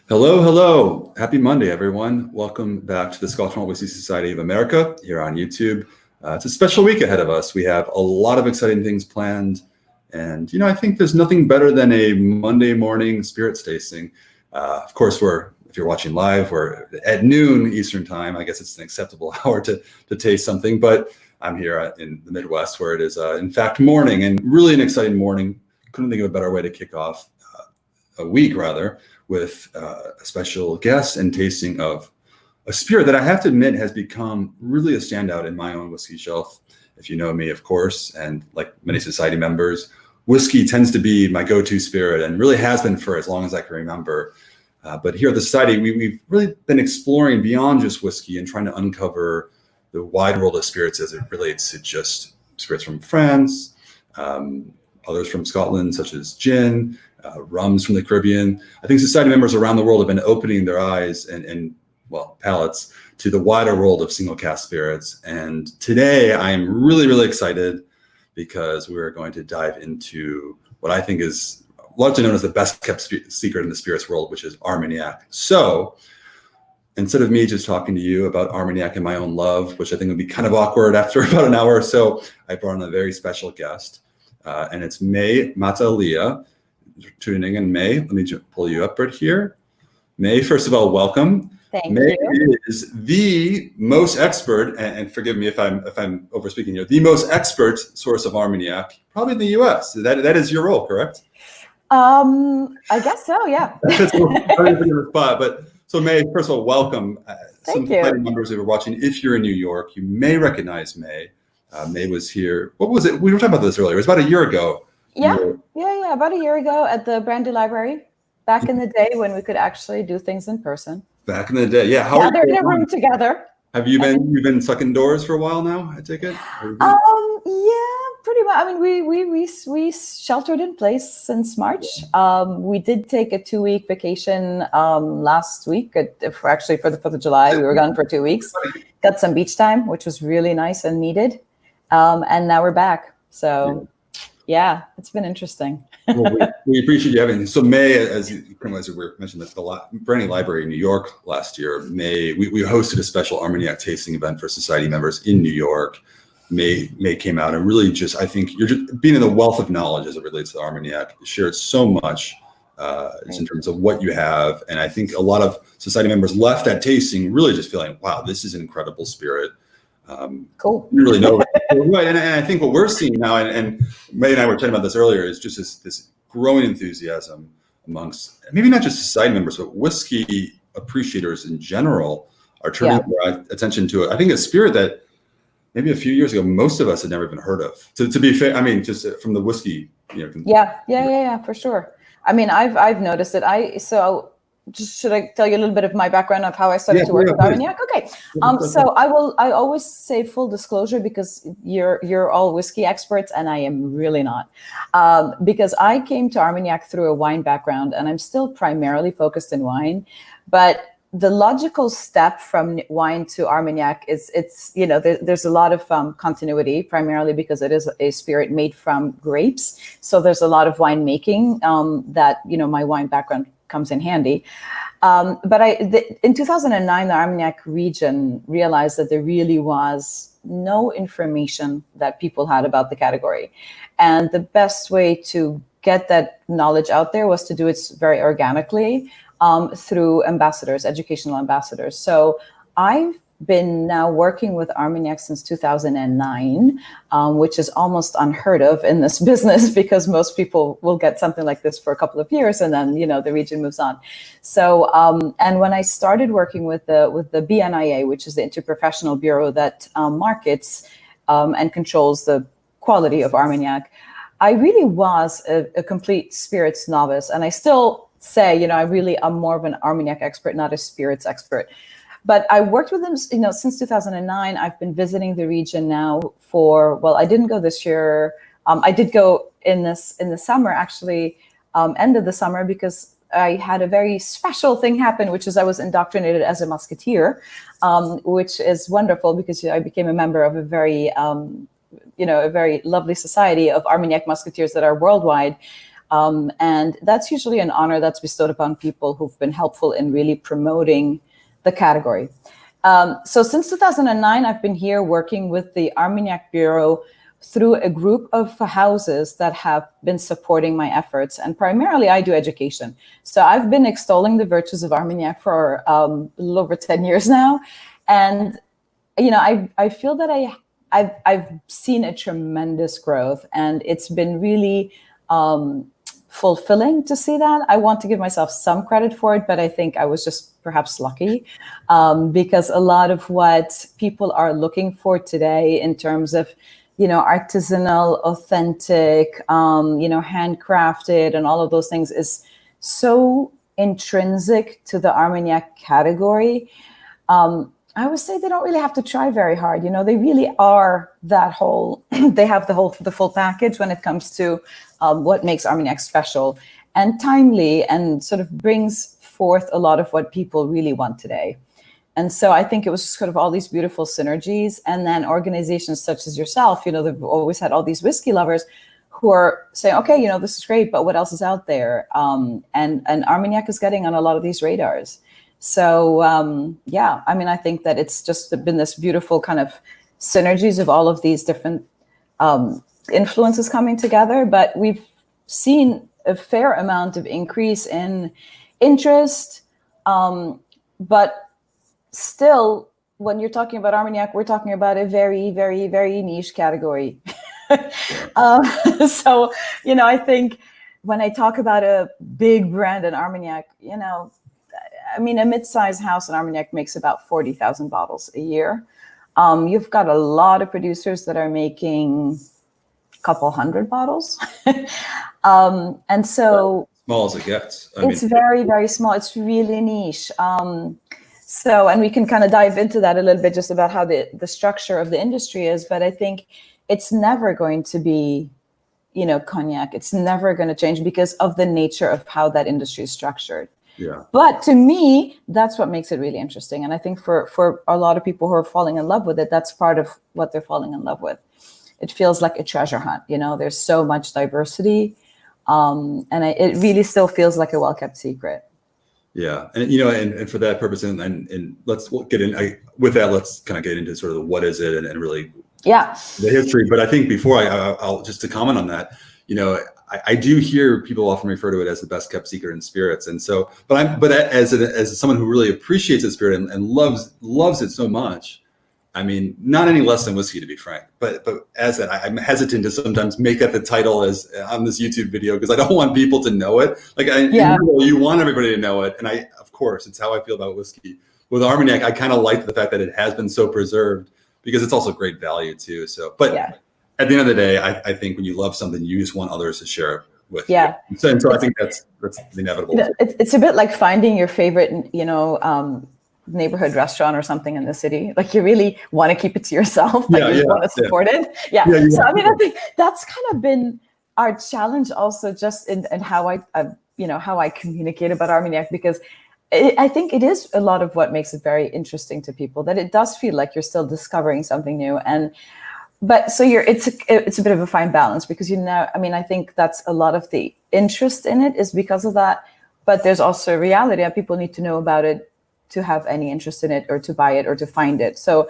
Hello, hello. Happy Monday, everyone. Welcome back to the Scotch Whisky Society of America here on YouTube. It's a special week ahead of us. We have a lot of exciting things planned. And, I think there's nothing better than a Monday morning spirits tasting. Of course, if you're watching live, we're at noon Eastern time. I guess it's an acceptable hour to taste something. But I'm here in the Midwest where it is, in fact, morning, and really an exciting morning. Couldn't think of a better way to kick off a week, rather, with a special guest and tasting of a spirit that I have to admit has become really a standout in my own whiskey shelf. If you know me, of course, and like many society members, whiskey tends to be my go-to spirit and really has been for as long as I can remember. But here at the Society, we've really been exploring beyond just whiskey and trying to uncover the wide world of spirits as it relates to just spirits from France, others from Scotland, such as gin, rums from the Caribbean. I think society members around the world have been opening their eyes and palates to the wider world of single cask spirits. And today I am really, really excited because we're going to dive into what I think is largely known as the best kept secret in the spirits world, which is Armagnac. So instead of me just talking to you about Armagnac and my own love, which I think would be kind of awkward after about an hour or so, I brought on a very special guest, and it's May Matta-Aliah. Tuning in, May. Let me pull you up right here. May, first of all, welcome. Thank May you. is the most expert, and forgive me if I'm overspeaking here, the most expert source of Armagnac, probably in the U.S. That is your role, correct? I guess so, yeah. That's very big of a spot. But so, May, first of all, welcome. Thank Some you. members who are watching, if you're in New York, you may recognize May. May was here. What was it? We were talking about this earlier. It was about a year ago. Yeah. About a year ago at the Brandy Library, back in the day when we could actually do things in person. Back in the day, yeah. How are you in a room together? Have you been stuck indoors for a while now, I take it? Yeah, pretty much. I mean, we sheltered in place since March. We did take a 2-week vacation last week. For the 4th of July, we were gone for 2 weeks. Got some beach time, which was really nice and needed. And now we're back. So. Yeah, it's been interesting. Well, we appreciate you having me. So May, as we mentioned, at the Brandy Library in New York last year, May, we hosted a special Armagnac tasting event for society members in New York. May came out and really just, I think you're just being in the wealth of knowledge as it relates to Armagnac, shared so much in terms of what you have. And I think a lot of society members left that tasting really just feeling, wow, this is an incredible spirit. Cool. You really know right, and I think what we're seeing now, and May and I were talking about this earlier, is just this growing enthusiasm amongst maybe not just society members, but whiskey appreciators in general are turning their attention to it. I think a spirit that maybe a few years ago most of us had never even heard of. To be fair, I mean, just from the whiskey, Yeah, for sure. I mean, I've noticed it. Should I tell you a little bit of my background of how I started to work with Armagnac? Okay. So I always say full disclosure because you're all whiskey experts and I am really not. Because I came to Armagnac through a wine background and I'm still primarily focused in wine. But the logical step from wine to Armagnac is there's a lot of continuity, primarily because it is a spirit made from grapes. So there's a lot of wine making that, my wine background comes in handy. But in 2009, the Armagnac region realized that there really was no information that people had about the category. And the best way to get that knowledge out there was to do it very organically through ambassadors, educational ambassadors. So I've been now working with Armagnac since 2009, which is almost unheard of in this business because most people will get something like this for a couple of years and then, the region moves on. So, and when I started working with the BNIA, which is the Interprofessional Bureau that markets and controls the quality of Armagnac, I really was a complete spirits novice. And I still say, I really am more of an Armagnac expert, not a spirits expert. But I worked with them, since 2009. I've been visiting the region now I didn't go this year. I did go in the summer, actually, end of the summer, because I had a very special thing happen, which is I was indoctrinated as a musketeer, which is wonderful because I became a member of a very lovely society of Armagnac musketeers that are worldwide. And that's usually an honor that's bestowed upon people who've been helpful in really promoting the category. So since 2009, I've been here working with the Armagnac Bureau through a group of houses that have been supporting my efforts. And primarily I do education. So I've been extolling the virtues of Armagnac for a little over 10 years now. And, I feel that I've seen a tremendous growth, and it's been really fulfilling to see that. I want to give myself some credit for it, but I think I was just perhaps lucky because a lot of what people are looking for today in terms of artisanal, authentic, handcrafted, and all of those things is so intrinsic to the Armagnac category. I would say they don't really have to try very hard. They really are that whole, they have the full package when it comes to what makes Armagnac special and timely, and sort of brings forth a lot of what people really want today. And so I think it was just sort of all these beautiful synergies. And then organizations such as yourself, they've always had all these whiskey lovers who are saying, okay, this is great, but what else is out there? And Armagnac is getting on a lot of these radars. So, I think that it's just been this beautiful kind of synergies of all of these different influences coming together. But we've seen a fair amount of increase in interest, but still, when you're talking about Armagnac, we're talking about a very, very, very niche category. So, I think when I talk about a big brand in Armagnac, a mid-sized house in Armagnac makes about 40,000 bottles a year. You've got a lot of producers that are making a couple hundred bottles. And so... Small as it gets. It's very, very small. It's really niche. So, and we can kind of dive into that a little bit, just about how the structure of the industry is. But I think it's never going to be, cognac. It's never going to change because of the nature of how that industry is structured. Yeah. But to me, that's what makes it really interesting. And I think for a lot of people who are falling in love with it, that's part of what they're falling in love with. It feels like a treasure hunt. There's so much diversity. And it really still feels like a well-kept secret. Yeah, and and for that purpose, and let's get in with that. Let's kind of get into sort of what is it and really the history. But I think before I'll just to comment on that, I do hear people often refer to it as the best kept secret in spirits, and so but as someone who really appreciates the spirit and loves it so much. Not any less than whiskey, to be frank. But as that, I'm hesitant to sometimes make that the title as on this YouTube video because I don't want people to know it. You want everybody to know it, and of course, it's how I feel about whiskey. With Armagnac, I kind of like the fact that it has been so preserved because it's also great value too. So, but at the end of the day, I think when you love something, you just want others to share it with you. And so I think that's inevitable. It's a bit like finding your favorite, neighborhood restaurant or something in the city. Like you really want to keep it to yourself, but you want to support it. So I think that's kind of been our challenge also, just in how I communicate about Armagnac, because I think it is a lot of what makes it very interesting to people, that it does feel like you're still discovering something new. But so it's a bit of a fine balance because I think that's a lot of the interest in it is because of that, but there's also a reality that people need to know about it to have any interest in it or to buy it or to find it. So,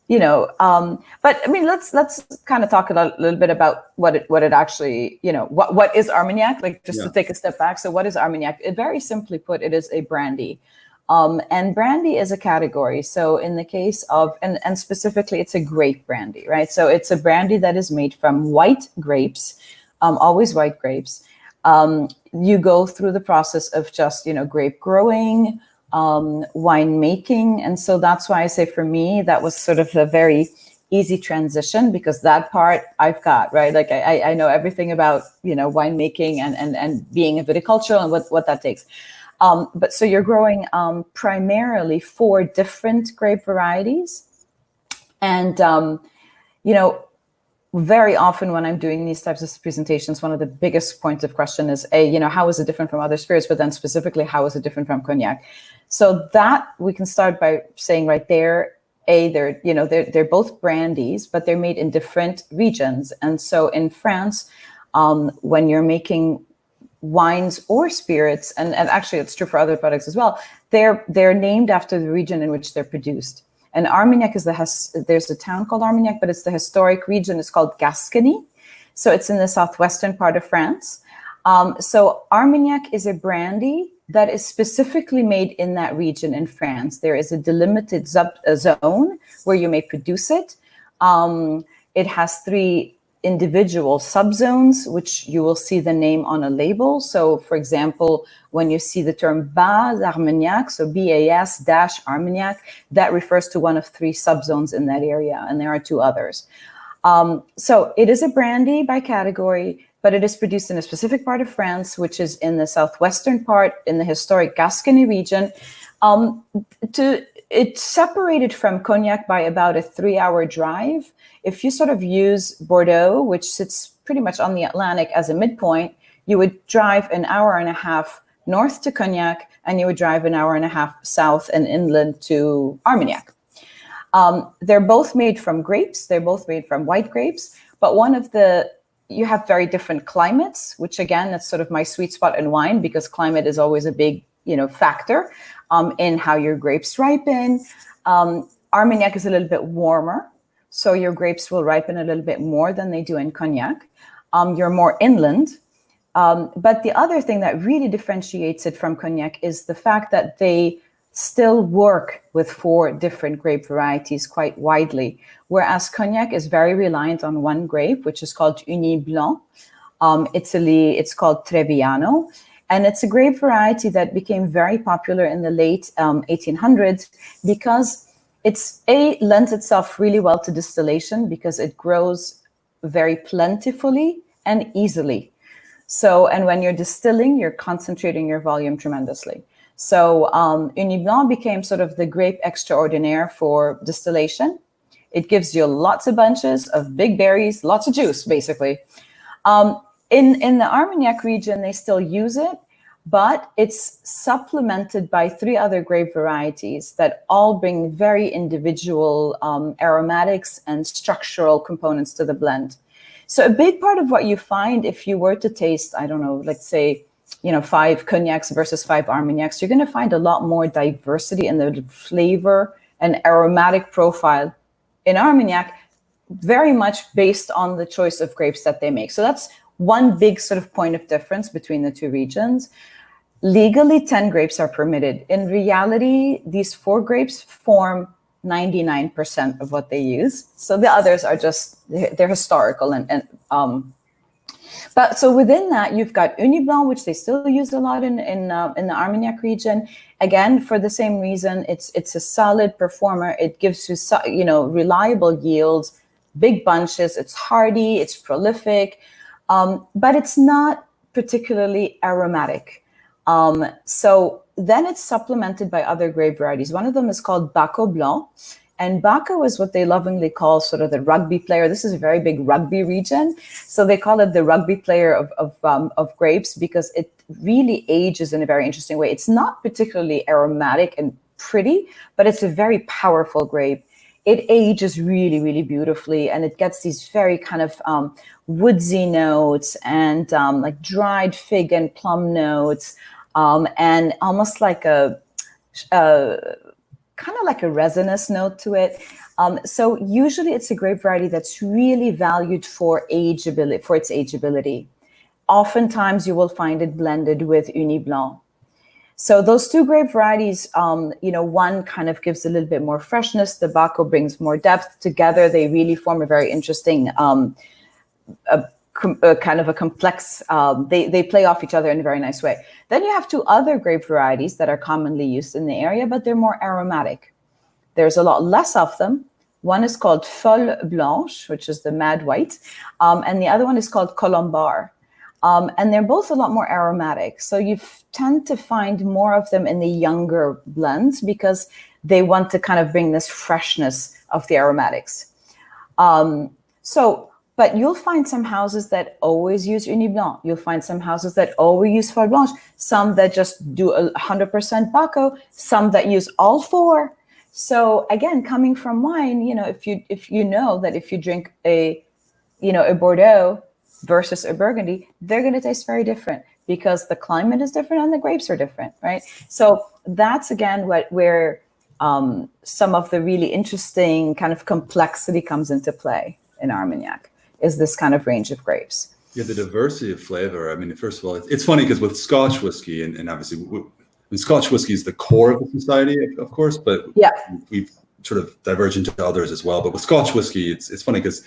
but let's kind of talk a little bit about what it actually, what is Armagnac, to take a step back. So what is Armagnac? Very simply put, it is a brandy. And brandy is a category. So in the case of, and specifically it's a grape brandy, right? So it's a brandy that is made from white grapes, always white grapes. You go through the process of just, grape growing, wine making. And so that's why I say for me, that was sort of a very easy transition because that part I've got, right? Like I know everything about, wine making and being a viticultural and what that takes. But so you're growing primarily 4 different grape varieties. And, very often when I'm doing these types of presentations, one of the biggest points of question is, how is it different from other spirits? But then specifically, how is it different from cognac? So that we can start by saying right there, they're both brandies, but they're made in different regions. And so in France, when you're making wines or spirits, and actually it's true for other products as well, they're named after the region in which they're produced. And Armagnac is there's a town called Armagnac, but it's the historic region. It's called Gascony. So it's in the southwestern part of France. So Armagnac is a brandy that is specifically made in that region in France. There is a delimited zone where you may produce it. It has 3 individual subzones, which you will see the name on a label. So for example, when you see the term Bas Armagnac, so BAS Armagnac, that refers to one of 3 subzones in that area, and there are 2 others. So it is a brandy by category, but it is produced in a specific part of France, which is in the southwestern part, in the historic Gascony region. It's separated from cognac by about a 3-hour drive. If you sort of use Bordeaux, which sits pretty much on the Atlantic as a midpoint, you would drive an hour and a half north to cognac, and you would drive an hour and a half south and inland to Armagnac. They're both made from grapes. They're both made from white grapes, but you have very different climates, which again, that's sort of my sweet spot in wine, because climate is always a big, factor in how your grapes ripen. Armagnac is a little bit warmer, so your grapes will ripen a little bit more than they do in cognac. You're more inland. But the other thing that really differentiates it from cognac is the fact that they still work with 4 different grape varieties quite widely, whereas cognac is very reliant on one grape, which is called Uni Blanc. Italy, it's called Trebbiano, and it's a grape variety that became very popular in the late 1800s because lends itself really well to distillation because it grows very plentifully and easily. So, and when you're distilling, you're concentrating your volume tremendously. So Uni Blanc became sort of the grape extraordinaire for distillation. It gives you lots of bunches of big berries, lots of juice, basically. In the Armagnac region, they still use it, but it's supplemented by 3 other grape varieties that all bring very individual aromatics and structural components to the blend. So a big part of what you find if you were to taste, I don't know, let's say, 5 cognacs versus 5 Armagnacs, you're going to find a lot more diversity in the flavor and aromatic profile in Armagnac, very much based on the choice of grapes that they make. So that's one big sort of point of difference between the 2 regions. Legally, 10 grapes are permitted. In reality, these 4 grapes form 99% of what they use. So the others are they're historical but so within that, you've got Uni Blanc, which they still use a lot in the Armagnac region. Again, for the same reason, it's a solid performer. It gives you, reliable yields, big bunches. It's hardy, it's prolific, but it's not particularly aromatic. So then it's supplemented by other grape varieties. One of them is called Baco Blanc. And Baco is what they lovingly call sort of the rugby player. This is a very big rugby region. So they call it the rugby player of grapes because it really ages in a very interesting way. It's not particularly aromatic and pretty, but it's a very powerful grape. It ages really, really beautifully, and it gets these very kind of woodsy notes and like dried fig and plum notes, and almost like a kind of like a resinous note to it. So usually it's a grape variety that's really valued for its ageability. Oftentimes you will find it blended with Uni Blanc. So those 2 grape varieties, one kind of gives a little bit more freshness. The Baco brings more depth. Together, they really form a very interesting, kind of a complex, they play off each other in a very nice way. Then you have 2 other grape varieties that are commonly used in the area, but they're more aromatic. There's a lot less of them. One is called Folle Blanche, which is the mad white, and the other one is called Colombar. And they're both a lot more aromatic. So you tend to find more of them in the younger blends because they want to kind of bring this freshness of the aromatics. But you'll find some houses that always use Uni Blanc. You'll find some houses that always use Folle Blanche, some that just do 100% Baco, some that use all 4. So again, coming from wine, if you know that if you drink a Bordeaux versus a Burgundy, they're going to taste very different. because the climate is different and the grapes are different, right? So that's again where some of the really interesting kind of complexity comes into play in Armagnac, is this kind of range of grapes. Yeah, the diversity of flavor. I mean, first of all, it's funny because with Scotch whiskey, and obviously, Scotch whiskey is the core of the society, of course, but yeah, we've sort of diverged into others as well. But with Scotch whiskey, it's funny because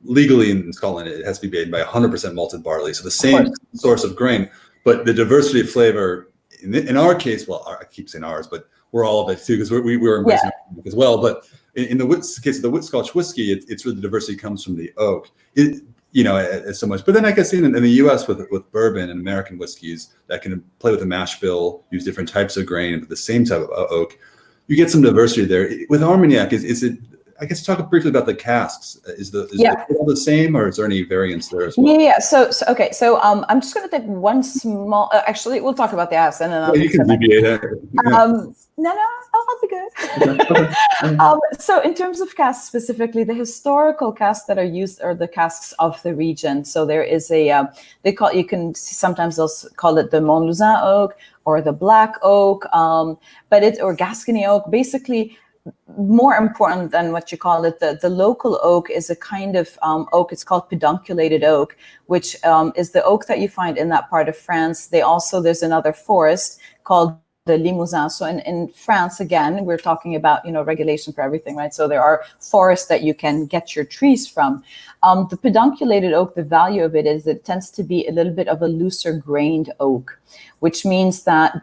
legally in Scotland, it has to be made by 100% malted barley, so the same source of grain, but the diversity of flavor, in our case, well, I keep saying ours, but we're all of it too, because we're embracing it as well. But in the case of the Scotch whiskey, it's really the diversity comes from the oak. It's so much. But then I guess in the U.S. with bourbon and American whiskeys that can play with the mash bill, use different types of grain, but the same type of oak, you get some diversity there. With Armagnac, is it? I guess talk briefly about the casks. Is the the same, or is there any variance there as well? Yeah. So I'm just going to take one small. Actually, we'll talk about the ass, and then you can deviate it. No, I'll be good. So in terms of casks specifically, the historical casks that are used are the casks of the region. So there is sometimes they'll call it the Montlezun oak or the black oak, or Gascony oak. Basically, more important than what you call it, the local oak is a kind of oak. It's called pedunculated oak, which is the oak that you find in that part of France. There's another forest called the Limousin. So in France, again, we're talking about, regulation for everything, right? So there are forests that you can get your trees from. The pedunculated oak, the value of it is it tends to be a little bit of a looser grained oak, which means that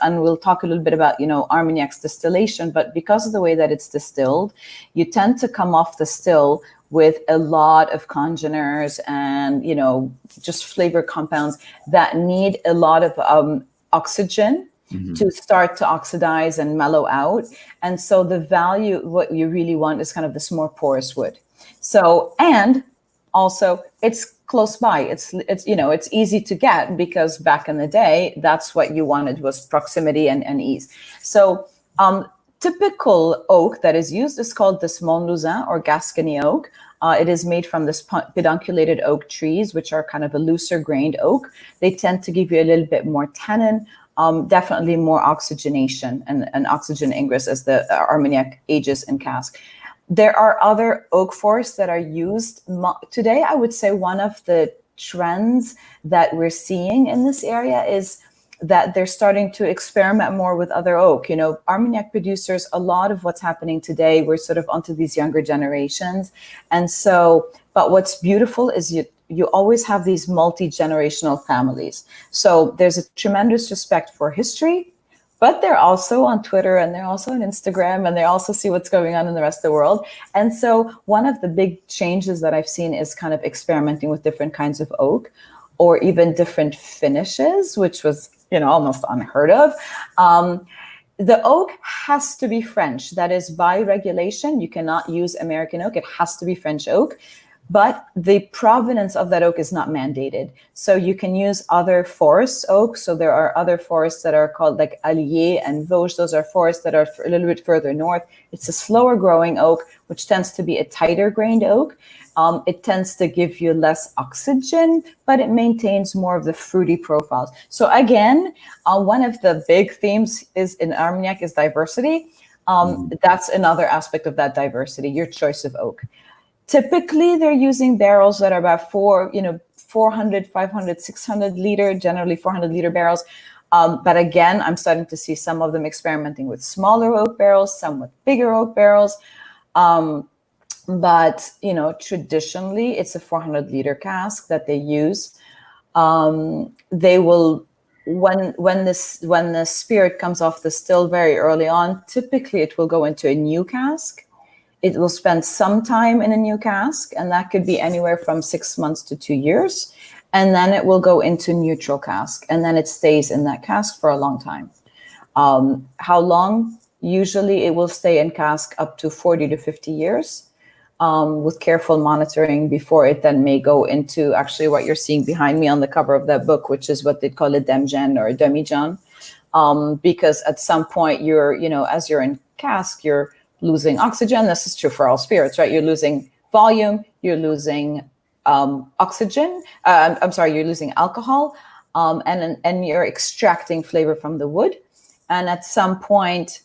and we'll talk a little bit about, Armagnac's distillation, but because of the way that it's distilled, you tend to come off the still with a lot of congeners and, just flavor compounds that need a lot of oxygen to start to oxidize and mellow out. And so the value, what you really want is kind of this more porous wood. So, and also it's close by. It's easy to get because back in the day, that's what you wanted was proximity and ease. So typical oak that is used is called this Montlezun or Gascony oak. It is made from this pedunculated oak trees, which are kind of a looser grained oak. They tend to give you a little bit more tannin, definitely more oxygenation and oxygen ingress as the Armagnac ages in cask. There are other oak forests that are used today. I would say one of the trends that we're seeing in this area is that they're starting to experiment more with other oak. Armagnac producers, a lot of what's happening today, we're sort of onto these younger generations. And so, but what's beautiful is you always have these multi-generational families. So there's a tremendous respect for history, but they're also on Twitter and they're also on Instagram and they also see what's going on in the rest of the world. And so one of the big changes that I've seen is kind of experimenting with different kinds of oak or even different finishes, which was, almost unheard of. The oak has to be French. That is by regulation. You cannot use American oak. It has to be French oak. But the provenance of that oak is not mandated. So you can use other forest oaks. So there are other forests that are called like Allier and Vosges. Those are forests that are a little bit further north. It's a slower growing oak, which tends to be a tighter grained oak. It tends to give you less oxygen, but it maintains more of the fruity profiles. So again, one of the big themes is in Armagnac is diversity. That's another aspect of that diversity, your choice of oak. Typically, they're using barrels that are about 400, 500, 600 liter, generally 400 liter barrels. But again, I'm starting to see some of them experimenting with smaller oak barrels, some with bigger oak barrels. But traditionally, it's a 400 liter cask that they use. They will, when the spirit comes off the still very early on, typically it will go into a new cask. It will spend some time in a new cask, and that could be anywhere from 6 months to 2 years. And then it will go into neutral cask, and then it stays in that cask for a long time. How long? Usually it will stay in cask up to 40 to 50 years with careful monitoring before it then may go into actually what you're seeing behind me on the cover of that book, which is what they call a demi-jeune or a demi-jeune. Because at some point as you're in cask, you're losing oxygen. This is true for all spirits, right? You're losing volume, you're losing oxygen. You're losing alcohol. and you're extracting flavor from the wood. And at some point,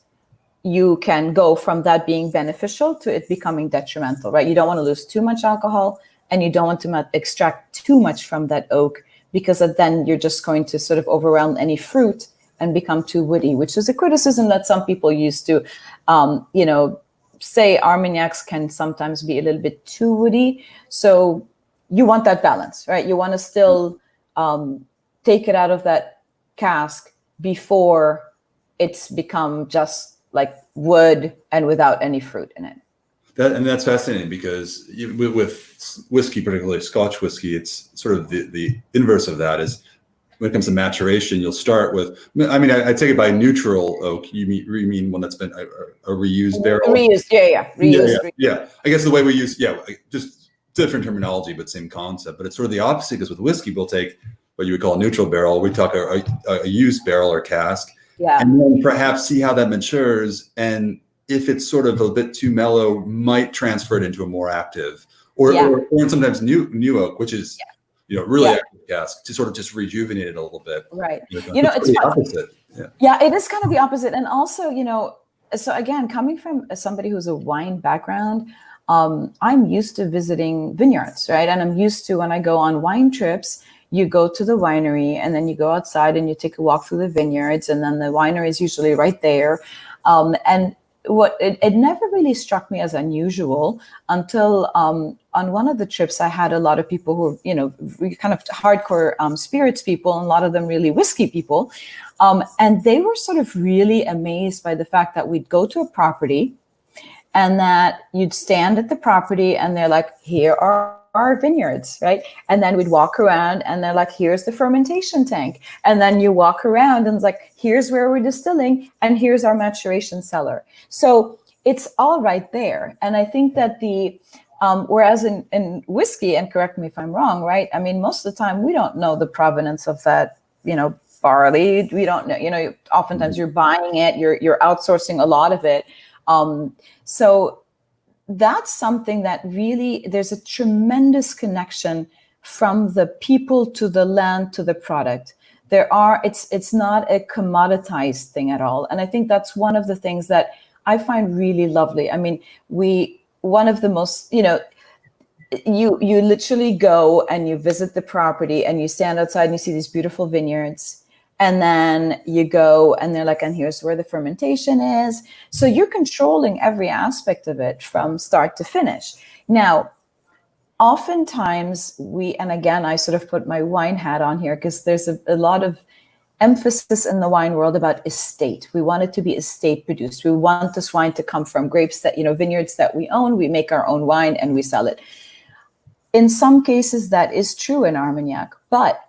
you can go from that being beneficial to it becoming detrimental, right? You don't want to lose too much alcohol, and you don't want to extract too much from that oak, because then you're just going to sort of overwhelm any fruit and become too woody, which is a criticism that some people used to, say Armagnacs can sometimes be a little bit too woody. So you want that balance, right? You want to still take it out of that cask before it's become just like wood and without any fruit in it. That's fascinating, because with whiskey, particularly Scotch whiskey, it's sort of the inverse of that. Is when it comes to maturation, you'll start with, I mean, I take it by neutral oak. You mean one that's been a reused barrel? Reused, yeah. Reused. Yeah. I guess the way we use, just different terminology, but same concept. But it's sort of the opposite, because with whiskey, we'll take what you would call a neutral barrel. We talk a used barrel or cask, and then perhaps see how that matures, and if it's sort of a bit too mellow, might transfer it into a more active, or sometimes new oak, which is really active cask, to sort of just rejuvenate it a little bit. Right. It's the opposite. Yeah, it is kind of the opposite. And also, so again, coming from somebody who's a wine background, I'm used to visiting vineyards, right? And I'm used to, when I go on wine trips, you go to the winery and then you go outside and you take a walk through the vineyards, and then the winery is usually right there. And it never really struck me as unusual until on one of the trips I had a lot of people who kind of hardcore spirits people, and a lot of them really whiskey people, and they were sort of really amazed by the fact that we'd go to a property and that you'd stand at the property and they're like, here are our vineyards, right? And then we'd walk around and they're like, here's the fermentation tank. And then you walk around and it's like, here's where we're distilling and here's our maturation cellar. So it's all right there. And I think that whereas in whiskey, and correct me if I'm wrong, right? I mean, most of the time we don't know the provenance of that, barley. We don't know, oftentimes you're buying it, you're outsourcing a lot of it. So that's something that really, there's a tremendous connection from the people to the land to the product. It's not a commoditized thing at all. And I think that's one of the things that I find really lovely. I mean, one of the most, you literally go and you visit the property and you stand outside and you see these beautiful vineyards. And then you go and they're like, and here's where the fermentation is. So you're controlling every aspect of it from start to finish. Now, oftentimes and again, I sort of put my wine hat on here because there's a lot of emphasis in the wine world about estate. We want it to be estate produced. We want this wine to come from grapes that, vineyards that we own. We make our own wine and we sell it. In some cases, that is true in Armagnac, but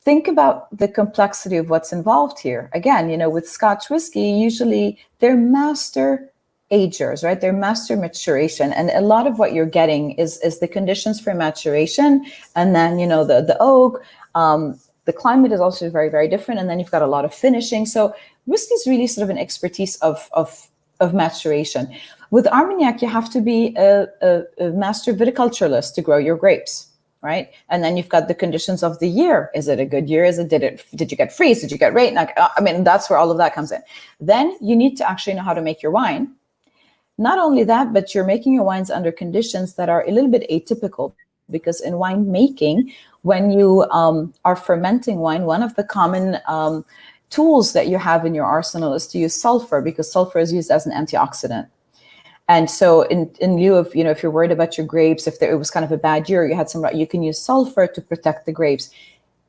think about the complexity of what's involved here. Again, with Scotch whiskey, usually they're master agers, right? They're master maturation. And a lot of what you're getting is the conditions for maturation. And then, the oak, the climate is also very, very different. And then you've got a lot of finishing. So whiskey is really sort of an expertise of maturation. With Armagnac, you have to be a master viticulturalist to grow your grapes. Right. And then you've got the conditions of the year. Is it a good year? Did you get freeze? Did you get rain? I mean, that's where all of that comes in. Then you need to actually know how to make your wine. Not only that, but you're making your wines under conditions that are a little bit atypical, because in wine making, when you are fermenting wine, one of the common tools that you have in your arsenal is to use sulfur, because sulfur is used as an antioxidant. And so in lieu of, if you're worried about your grapes, if it was kind of a bad year, you can use sulfur to protect the grapes.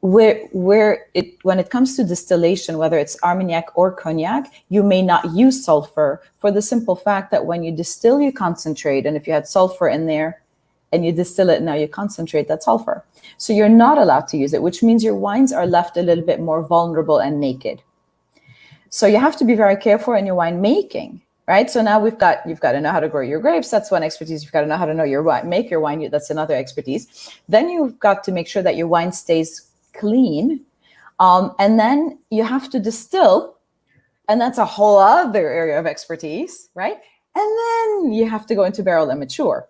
When it comes to distillation, whether it's Armagnac or cognac, you may not use sulfur for the simple fact that when you distill, you concentrate. And if you had sulfur in there and you distill it, now you concentrate that sulfur. So you're not allowed to use it, which means your wines are left a little bit more vulnerable and naked. So you have to be very careful in your wine making. Right. So now you've got to know how to grow your grapes. That's one expertise. You've got to know how to make your wine. That's another expertise. Then you've got to make sure that your wine stays clean. And then you have to distill. And that's a whole other area of expertise. Right. And then you have to go into barrel and mature.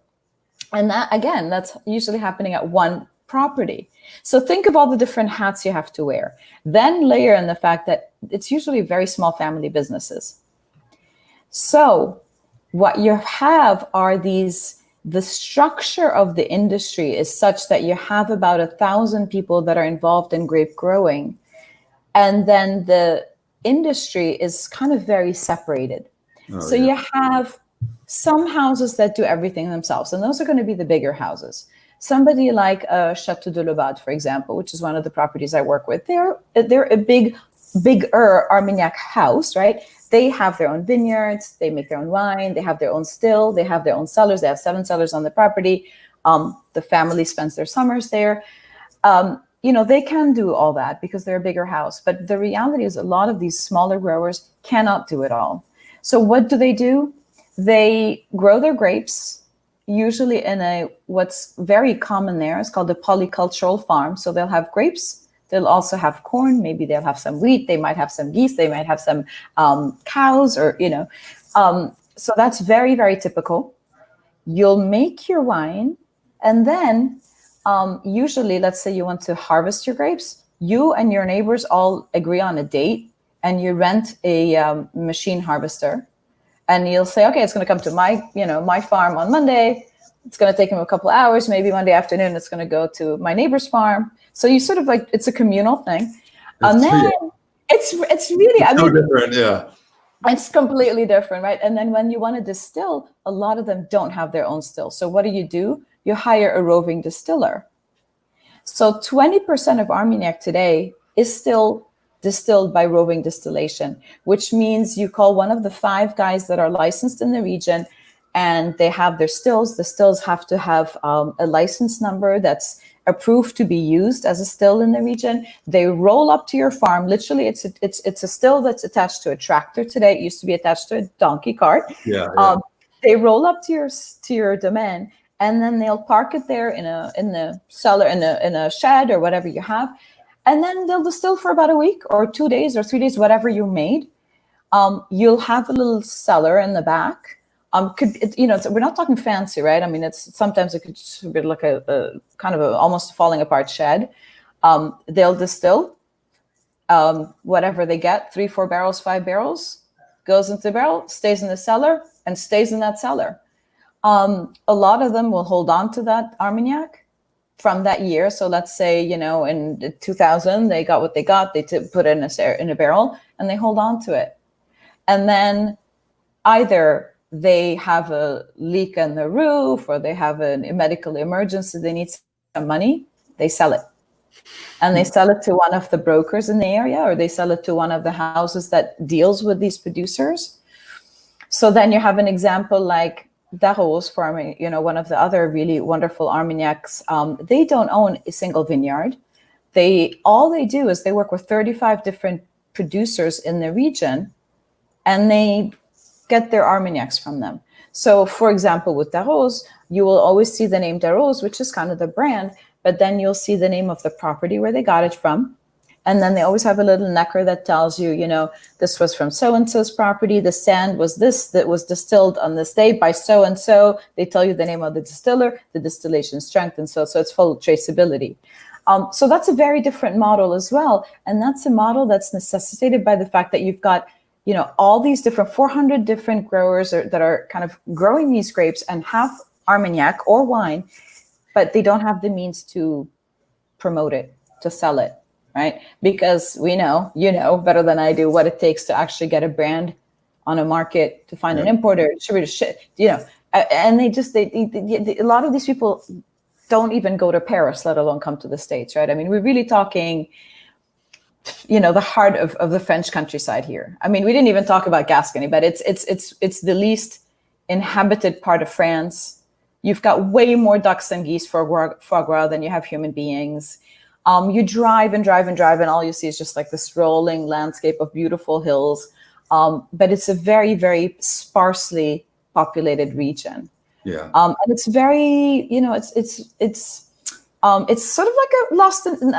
And that, again, that's usually happening at one property. So think of all the different hats you have to wear. Then layer in the fact that it's usually very small family businesses. So what you have are the structure of the industry is such that you have about 1,000 people that are involved in grape growing. And then the industry is kind of very separated. So you have some houses that do everything themselves, and those are going to be the bigger houses. Somebody like Chateau de Lebade, for example, which is one of the properties I work with, they're a bigger Armagnac house, right? They have their own vineyards, they make their own wine, they have their own still, they have their own cellars, they have 7 cellars on the property. The family spends their summers there. They can do all that because they're a bigger house. But the reality is a lot of these smaller growers cannot do it all. So what do? They grow their grapes, usually in what's very common there is called a polycultural farm. So they'll have grapes, they'll also have corn, maybe they'll have some wheat, they might have some geese, they might have some cows, or, so that's very, very typical. You'll make your wine, and then usually, let's say you want to harvest your grapes, you and your neighbors all agree on a date, and you rent a machine harvester. And you'll say, okay, it's going to come to my farm on Monday. It's going to take him a couple hours. Maybe Monday afternoon, it's going to go to my neighbor's farm. So you sort of it's a communal thing. And then it's really, so different, yeah. It's completely different, right? And then when you want to distill, a lot of them don't have their own still. So what do? You hire a roving distiller. So 20% of Armagnac today is still distilled by roving distillation, which means you call one of the 5 guys that are licensed in the region, and they have their stills. The stills have to have a license number that's approved to be used as a still in the region. They roll up to your farm. Literally, it's a still that's attached to a tractor today. It used to be attached to a donkey cart. Yeah. They roll up to your domain, and then they'll park it there in the cellar, in a shed or whatever you have. And then they'll distill for about a week or 2 days or 3 days, whatever you made. You'll have a little cellar in the back. We're not talking fancy, right? I mean, sometimes it could just be like a kind of almost falling apart shed. They'll distill whatever they get, 3, 4 barrels, 5 barrels, goes into the barrel, stays in the cellar, and stays in that cellar. A lot of them will hold on to that Armagnac from that year. So let's say, in 2000, they got what they got. They put it in a barrel, and they hold on to it. And then either they have a leak in the roof, or they have a medical emergency, they need some money, they sell it. And they sell it to one of the brokers in the area, or they sell it to one of the houses that deals with these producers. So then you have an example like Darros farming, one of the other really wonderful Armagnacs. They don't own a single vineyard. All they do is they work with 35 different producers in the region, and they get their Armagnacs from them. So, for example, with Darros, you will always see the name Darros, which is kind of the brand, but then you'll see the name of the property where they got it from. And then they always have a little necker that tells you, this was from so-and-so's property. The sand was this that was distilled on this day by so-and-so. They tell you the name of the distiller, the distillation strength, and so it's full traceability. So that's a very different model as well. And that's a model that's necessitated by the fact that you've got, all these different 400 different growers that are kind of growing these grapes and have Armagnac or wine, but they don't have the means to promote it, to sell it. Right? Because we know, better than I do what it takes to actually get a brand on a market, to find an importer, distributor, and a lot of these people don't even go to Paris, let alone come to the States, right? I mean, we're really talking, the heart of the French countryside here. I mean, we didn't even talk about Gascony, but it's the least inhabited part of France. You've got way more ducks and geese, foie gras than you have human beings. You drive and drive and drive, and all you see is just like this rolling landscape of beautiful hills. But it's a very, very sparsely populated region. Yeah. And it's very, it's sort of like a lost in,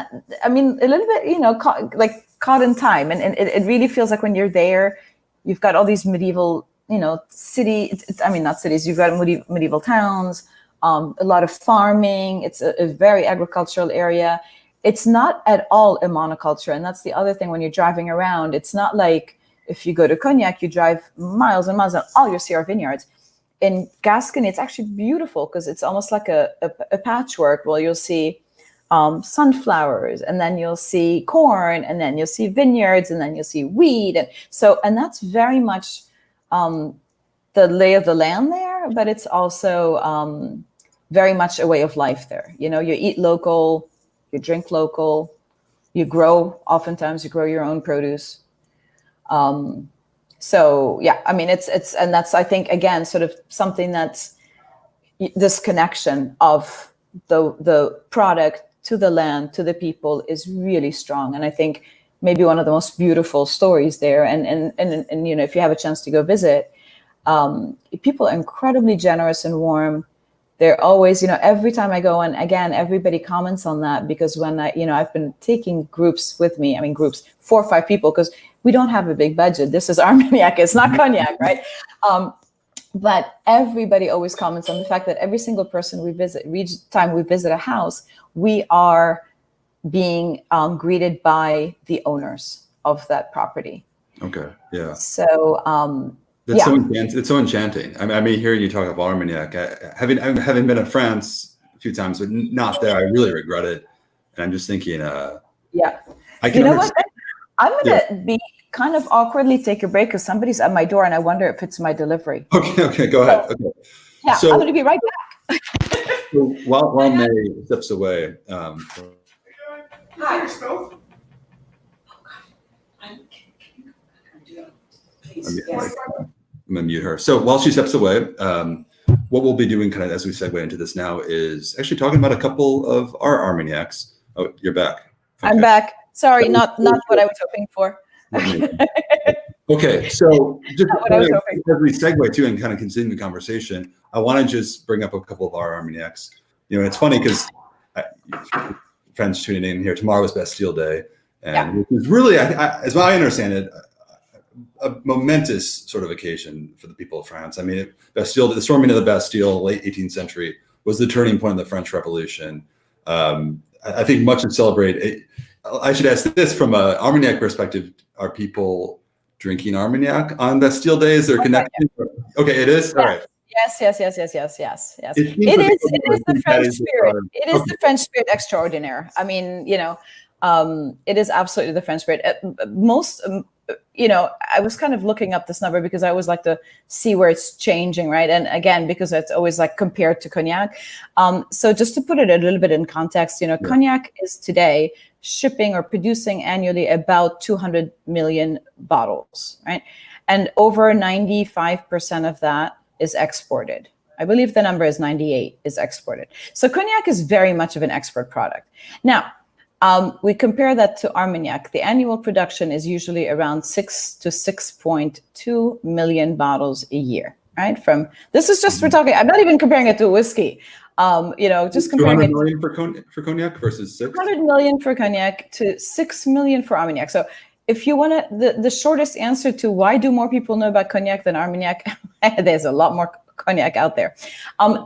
a little bit, caught in time. And it really feels like when you're there, you've got all these medieval, not cities, you've got medieval towns. a lot of farming. It's a very agricultural area. It's not at all a monoculture. And that's the other thing when you're driving around. It's not like if you go to Cognac, you drive miles and miles and all you see are vineyards. In Gascony, it's actually beautiful because it's almost like a patchwork. Well, you'll see sunflowers, and then you'll see corn, and then you'll see vineyards, and then you'll see wheat. And that's very much the lay of the land there, but it's also very much a way of life there. You eat local, you drink local, you grow, oftentimes you grow your own produce. So yeah, I mean, it's, and that's, I think, again, sort of something that's this connection of the product to the land, to the people is really strong. And I think maybe one of the most beautiful stories there. And if you have a chance to go visit, people are incredibly generous and warm. They're always, every time I go, and again, everybody comments on that, because when I've been taking groups with me, 4 or 5 people, because we don't have a big budget. This is Armagnac, it's not Cognac, right? But everybody always comments on the fact that every single person we visit, each time we visit a house, we are being greeted by the owners of that property. Okay, yeah. So, it's so enchanting. I mean, hearing you talk of Armagnac, having been in France a few times, but not there, I really regret it. And I'm just thinking, yeah. What? I'm going to be kind of awkwardly take a break because somebody's at my door and I wonder if it's my delivery. Okay, go ahead. Okay. Yeah, so, I'm going to be right back. So while May steps away. Hi. Oh, I'm going to mute her. So while she steps away, what we'll be doing kind of as we segue into this now is actually talking about a couple of our Armagnacs. Oh, you're back. Okay. I'm back. Sorry, not what I was hoping for. Okay, so just as we segue to and kind of continue the conversation, I want to just bring up a couple of our Armagnacs. It's funny because friends tuning in here, tomorrow is Bastille Day, and which is really, as I understand it, a momentous sort of occasion for the people of France. I mean, Bastille, the storming of the Bastille, late 18th century, was the turning point of the French Revolution. I think much to celebrate. I should ask this from an Armagnac perspective: are people drinking Armagnac on Bastille Day? Is there connection? Okay, it is. All right. Yes. It is the French spirit. It is the French spirit extraordinaire. I mean, it is absolutely the French spirit. Most, I was kind of looking up this number because I always like to see where it's changing, right? And again, because it's always like compared to Cognac. So just to put it a little bit in context, Cognac is today shipping or producing annually about 200 million bottles, right? And over 95% of that is exported. I believe the number is 98 is exported. So Cognac is very much of an export product. Now, we compare that to Armagnac. The annual production is usually around 6 to 6.2 million bottles a year, right? This is just, we're talking, I'm not even comparing it to whiskey. Just comparing 200 million for Cognac versus 6? 100 million for Cognac to 6 million for Armagnac. So if you want the shortest answer to why do more people know about Cognac than Armagnac, there's a lot more Cognac out there.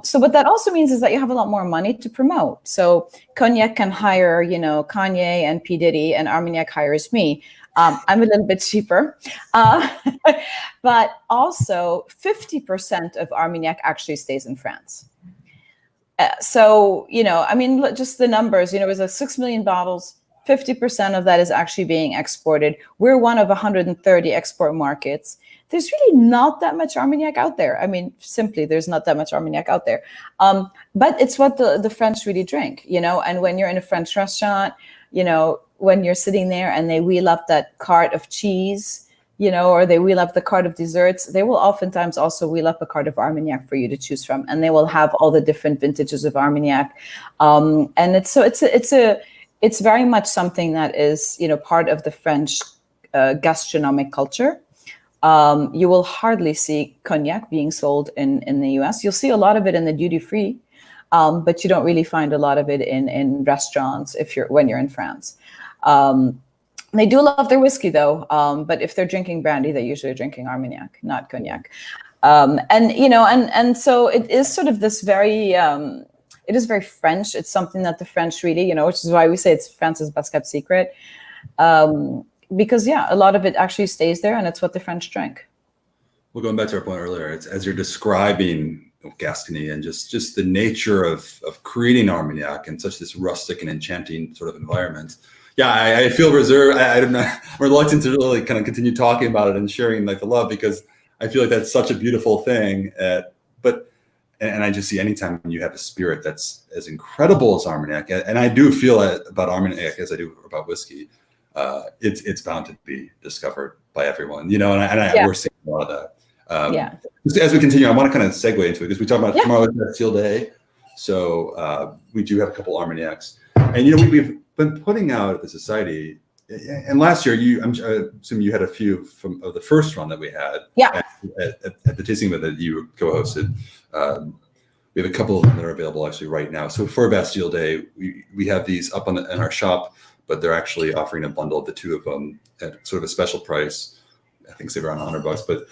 So what that also means is that you have a lot more money to promote. So Cognac can hire, Kanye and P. Diddy, and Armagnac hires me. I'm a little bit cheaper. But also 50% of Armagnac actually stays in France. So, just the numbers, it was 6 million bottles, 50% of that is actually being exported. We're one of 130 export markets. There's really not that much Armagnac out there. I mean, simply, there's not that much Armagnac out there. But it's what the French really drink, and when you're in a French restaurant, when you're sitting there and they wheel up that cart of cheese, or they wheel up the cart of desserts, they will oftentimes also wheel up a cart of Armagnac for you to choose from. And they will have all the different vintages of Armagnac. And it's very much something that is, part of the French gastronomic culture. You will hardly see Cognac being sold in the US. You'll see a lot of it in the duty free, but you don't really find a lot of it in restaurants when you're in France. They do love their whiskey though, but if they're drinking brandy, they usually are drinking Armagnac, not Cognac. And you know, and so it is sort of this very it is very French. It's something that the French really, you know, which is why we say it's France's best kept secret. Because yeah, a lot of it actually stays there, and it's what the French drink. Well, going back to our point earlier, it's as you're describing Gascony and just the nature of creating Armagnac in such this rustic and enchanting sort of environment. Yeah, I feel reserved. I'm reluctant to really kind of continue talking about it and sharing like the love, because I feel like that's such a beautiful thing. And I just see anytime you have a spirit that's as incredible as Armagnac, and I do feel about Armagnac as I do about whiskey, it's bound to be discovered by everyone, you know, we're seeing a lot of that. Just as we continue, I want to kind of segue into it because we talk about tomorrow's Bastille Day. So we do have a couple Armagnacs, and you know, we've been putting out at the Society. And last year, I'm assuming you had a few from the first run that we had at the tasting event that you co-hosted. We have a couple of them that are available actually right now. So for Bastille Day, we have these up in our shop, but they're actually offering a bundle of the two of them at sort of a special price. I think it's around $100. But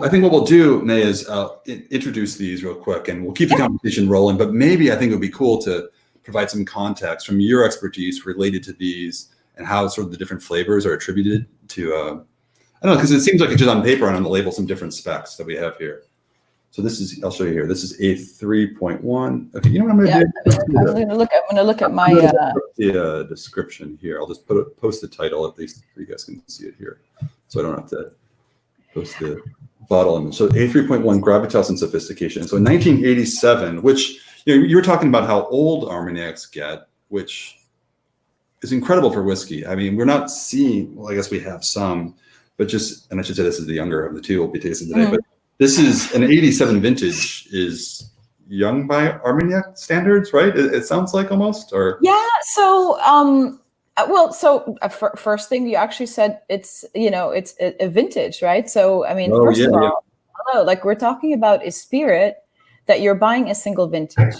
I think what we'll do, May, is introduce these real quick, and we'll keep the conversation rolling. But maybe I think it would be cool to provide some context from your expertise related to these, and how sort of the different flavors are attributed to, I don't know, because it seems like it's just on paper and on the label some different specs that we have here. So this is, I'll show you here. This is A3.1. Okay, you know what I'm going to do? I'm going to look at my the description here. I'll just post the title at least so you guys can see it here, so I don't have to post the bottle image. So A3.1 Gravitas and Sophistication. So in 1987, which you were talking about how old Armagnacs get, which is incredible for whiskey. I mean, we're not seeing, well, I guess we have some, but just, and I should say this is the younger of the two we'll be tasting today, but this is an 87 vintage, is young by Armagnac standards, right? It sounds like almost, or? Yeah, so, first thing you actually said, it's, you know, it's a vintage, right? So, I mean, first of all, hello, like we're talking about a spirit that you're buying a single vintage.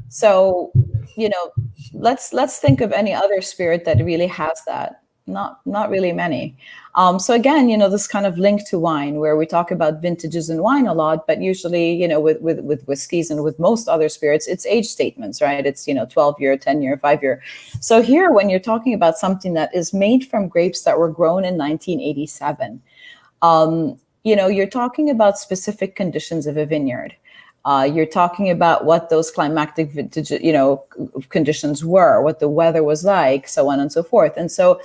So, you know, let's think of any other spirit that really has that. Not really many. So again, you know, this kind of link to wine, where we talk about vintages in wine a lot, but usually, you know, with whiskeys and with most other spirits, it's age statements, right? It's, you know, 12-year, 10-year, 5-year. So here, when you're talking about something that is made from grapes that were grown in 1987, you know, you're talking about specific conditions of a vineyard. You're talking about what those climatic vintage, you know, conditions were, what the weather was like, so on and so forth. And so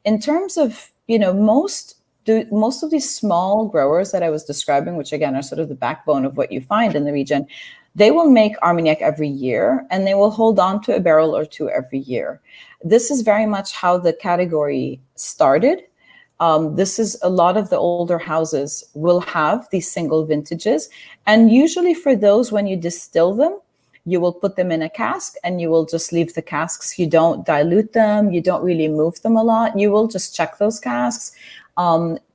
in terms of, you know, most of these small growers that I was describing, which again are sort of the backbone of what you find in the region, they will make Armagnac every year, and they will hold on to a barrel or two every year. This is very much how the category started. This is a lot of the older houses will have these single vintages. And usually for those, when you distill them, you will put them in a cask and you will just leave the casks. You don't dilute them. You don't really move them a lot. You will just check those casks,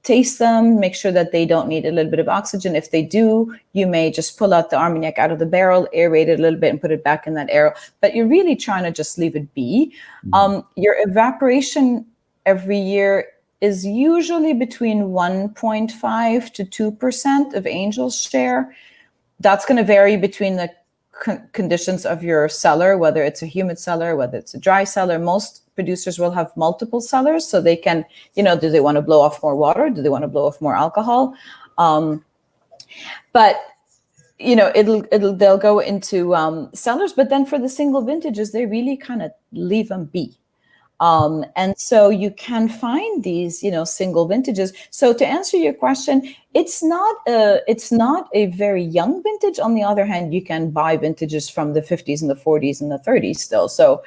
taste them, make sure that they don't need a little bit of oxygen. If they do, you may just pull out the Armagnac out of the barrel, aerate it a little bit and put it back in that barrel. But you're really trying to just leave it be. Your evaporation every year is usually between 1.5 to 2% of Angel's share. That's going to vary between the conditions of your cellar, whether it's a humid cellar, whether it's a dry cellar. Most producers will have multiple cellars, so they can, you know, do they want to blow off more water? Do they want to blow off more alcohol? But you know, they'll go into cellars. But then for the single vintages, they really kind of leave them be. And so you can find these, you know, single vintages. So to answer your question, it's not a very young vintage. On the other hand, you can buy vintages from the 50s and the 40s and the 30s still. So,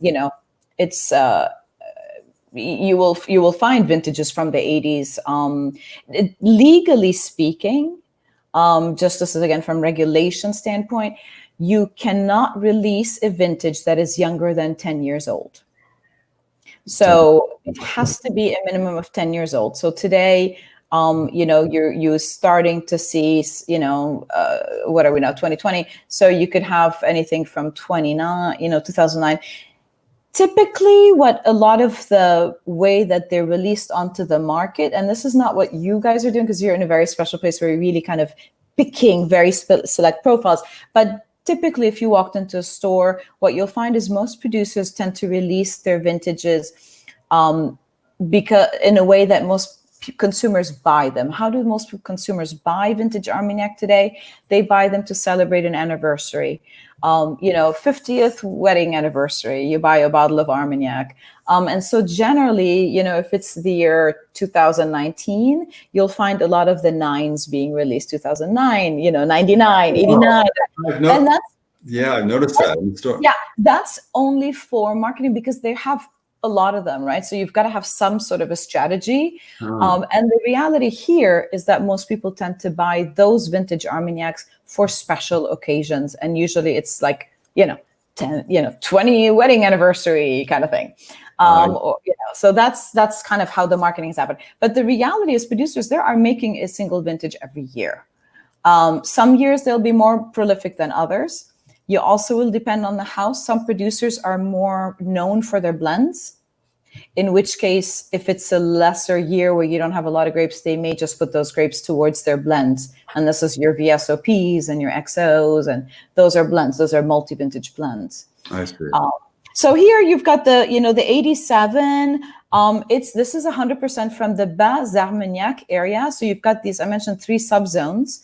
you know, it's you will find vintages from the 80s. Legally speaking, just this is again from regulation standpoint, you cannot release a vintage that is younger than 10 years old. So it has to be a minimum of 10 years old. So today, you know, you're starting to see, you know, what are we now, 2020? So you could have anything from 2009. Typically, what a lot of the way that they're released onto the market, and this is not what you guys are doing because you're in a very special place where you're really kind of picking very select profiles. But typically, if you walked into a store, what you'll find is most producers tend to release their vintages because in a way that most consumers buy them. How do most consumers buy vintage Armagnac today? They buy them to celebrate an anniversary. 50th wedding anniversary, you buy a bottle of Armagnac. And so generally, if it's the year 2019, you'll find a lot of the nines being released, 2009, 99, 89. And I've noticed that in the store. Yeah, that's only for marketing because they have a lot of them, right? So you've got to have some sort of a strategy. And the reality here is that most people tend to buy those vintage Armagnacs for special occasions. And usually it's like, 20 wedding anniversary kind of thing. So that's kind of how the marketing is happening. But the reality is producers, they are making a single vintage every year. Some years they'll be more prolific than others. You also will depend on the house. Some producers are more known for their blends, in which case, if it's a lesser year where you don't have a lot of grapes, they may just put those grapes towards their blends. And this is your VSOPs and your XOs, and those are blends. Those are multi-vintage blends. I see. So here you've got the 87. This is 100% from the Bas Armagnac area. So you've got these, I mentioned 3 subzones.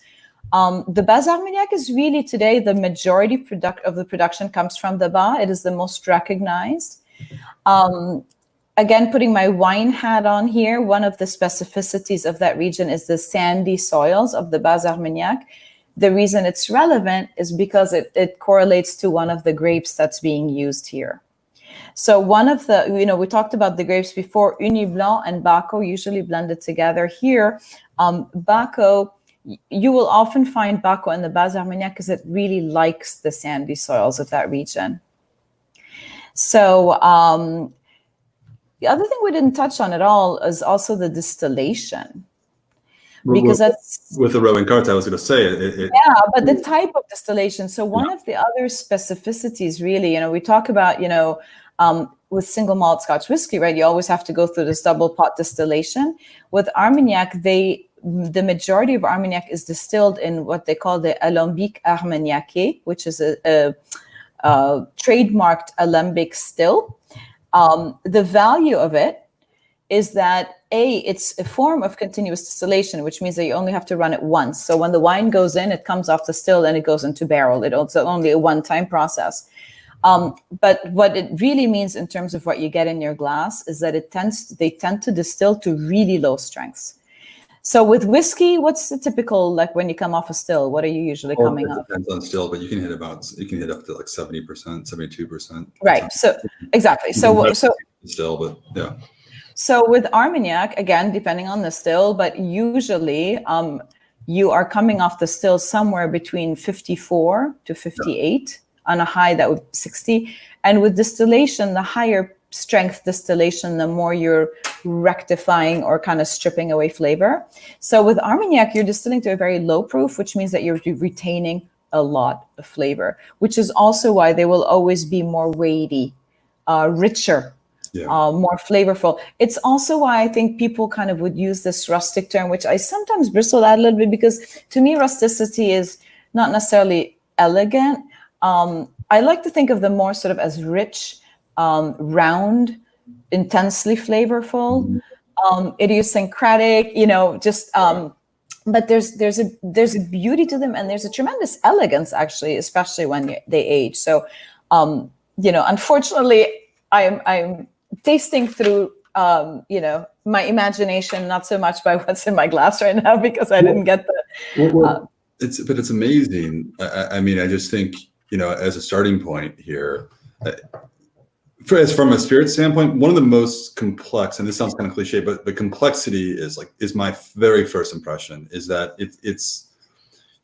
The Bas Armagnac is really today the majority of the production comes from the Bas. It is the most recognized. Again, putting my wine hat on here, one of the specificities of that region is the sandy soils of the Bas Armagnac. The reason it's relevant is because it correlates to one of the grapes that's being used here. So one of the, we talked about the grapes before, Uni Blanc and Baco usually blended together. Here, Baco, you will often find Baco in the Bas Armagnac because it really likes the sandy soils of that region. So the other thing we didn't touch on at all is also the distillation. Because that's with the roving carts, I was going to say but the type of distillation. So one of the other specificities, really, we talk about, with single malt Scotch whiskey, right? You always have to go through this double pot distillation. With Armagnac, the majority of Armagnac is distilled in what they call the alembic armagnacier, which is a trademarked alembic still. The value of it is that it's a form of continuous distillation, which means that you only have to run it once. So when the wine goes in, it comes off the still and it goes into barrel. It's only a one-time process. But what it really means in terms of what you get in your glass is that they tend to distill to really low strengths. So with whiskey, what's the typical, like when you come off a still, what are you usually coming up? It depends on still, but you can hit up to like 70%, 72%. Right. So exactly. So still, but yeah. So with Armagnac, again, depending on the still, but usually you are coming off the still somewhere between 54 to 58 on a high that would 60. And with distillation, the higher strength distillation, the more you're rectifying or kind of stripping away flavor. So with Armagnac, you're distilling to a very low proof, which means that you're retaining a lot of flavor, which is also why they will always be more weighty, richer, more flavorful. It's also why I think people kind of would use this rustic term, which I sometimes bristle at a little bit, because to me, rusticity is not necessarily elegant. I like to think of them more sort of as rich, round, intensely flavorful, idiosyncratic, but there's a beauty to them, and there's a tremendous elegance, actually, especially when they age. So, unfortunately, I'm tasting through, my imagination, not so much by what's in my glass right now, because I didn't get the. It's amazing. I mean, I just think, as a starting point here, from a spirit standpoint, one of the most complex, and this sounds kind of cliche, but the complexity is my very first impression, is that it's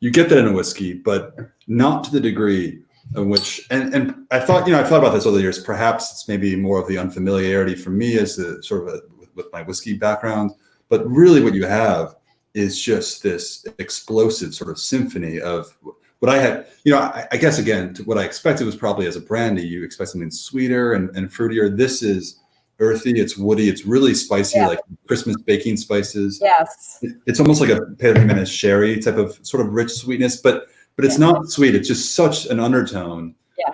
you get that in a whiskey, but not to the degree in which, and I thought about this over the years. Perhaps it's maybe more of the unfamiliarity for me as the sort of with my whiskey background, but really what you have is just this explosive sort of symphony of what I had, you know, I guess again, what I expected was probably as a brandy, you expect something sweeter and fruitier. This is earthy, it's woody, it's really spicy, like Christmas baking spices. Yes. It's almost like a Pedro Jimenez sherry type of sort of rich sweetness, but it's not sweet. It's just such an undertone. Yeah.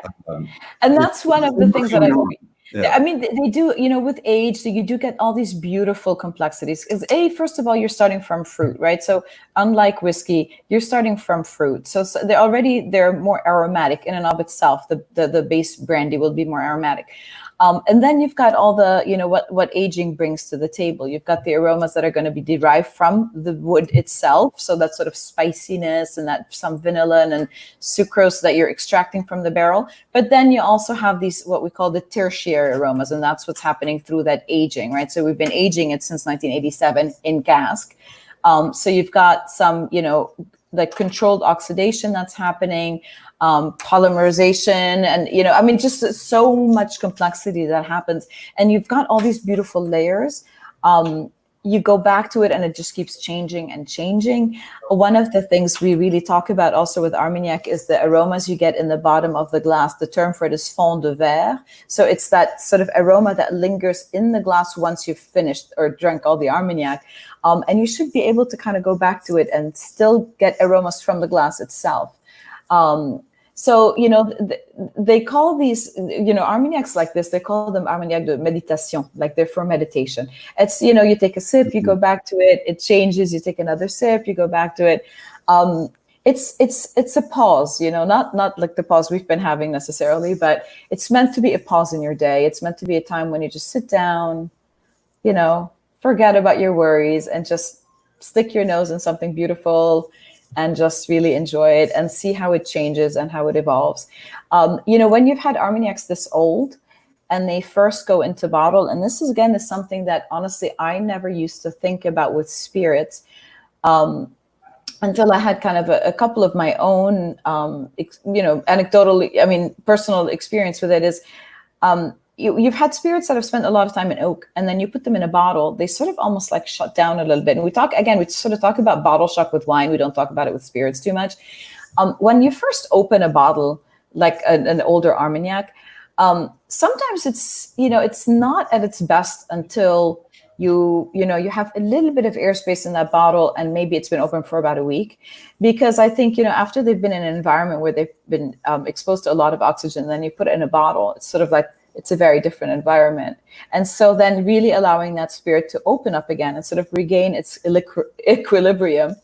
And that's one of the things that I mean, they do, you know, with age, so you do get all these beautiful complexities. Because first of all, you're starting from fruit, right? So unlike whiskey, you're starting from fruit. So they're more aromatic in and of itself. The base brandy will be more aromatic. And then you've got all the, you know, what aging brings to the table. You've got the aromas that are going to be derived from the wood itself. So that sort of spiciness and that some vanilla and sucrose that you're extracting from the barrel. But then you also have these, what we call the tertiary aromas. And that's what's happening through that aging, right? So we've been aging it since 1987 in cask. So you've got some, you know, the controlled oxidation that's happening, polymerization, and, you know, I mean, just so much complexity that happens. And you've got all these beautiful layers. You go back to it and it just keeps changing and changing. One of the things we really talk about also with Armagnac is the aromas you get in the bottom of the glass. The term for it is fond de verre. So it's that sort of aroma that lingers in the glass once you've finished or drank all the Armagnac. And you should be able to kind of go back to it and still get aromas from the glass itself. So, you know, they call these, you know, Armagnacs like this, they call them Armagnac de méditation, like they're for meditation. It's, you know, you take a sip, you go back to it, it changes, you take another sip, you go back to it. It's a pause, you know, not like the pause we've been having necessarily, but it's meant to be a pause in your day. It's meant to be a time when you just sit down, you know, forget about your worries and just stick your nose in something beautiful and just really enjoy it and see how it changes and how it evolves. You know, when you've had Armagnacs this old and they first go into bottle, and this is something that honestly I never used to think about with spirits until I had kind of a couple of my own, you know, personal experience with it is, you've had spirits that have spent a lot of time in oak, and then you put them in a bottle, they sort of almost like shut down a little bit. And we sort of talk about bottle shock with wine. We don't talk about it with spirits too much. When you first open a bottle, like an older Armagnac, sometimes it's, you know, it's not at its best until you have a little bit of airspace in that bottle, and maybe it's been open for about a week. Because I think, you know, after they've been in an environment where they've been exposed to a lot of oxygen, then you put it in a bottle, it's sort of like, it's a very different environment. And so then really allowing that spirit to open up again and sort of regain its equilibrium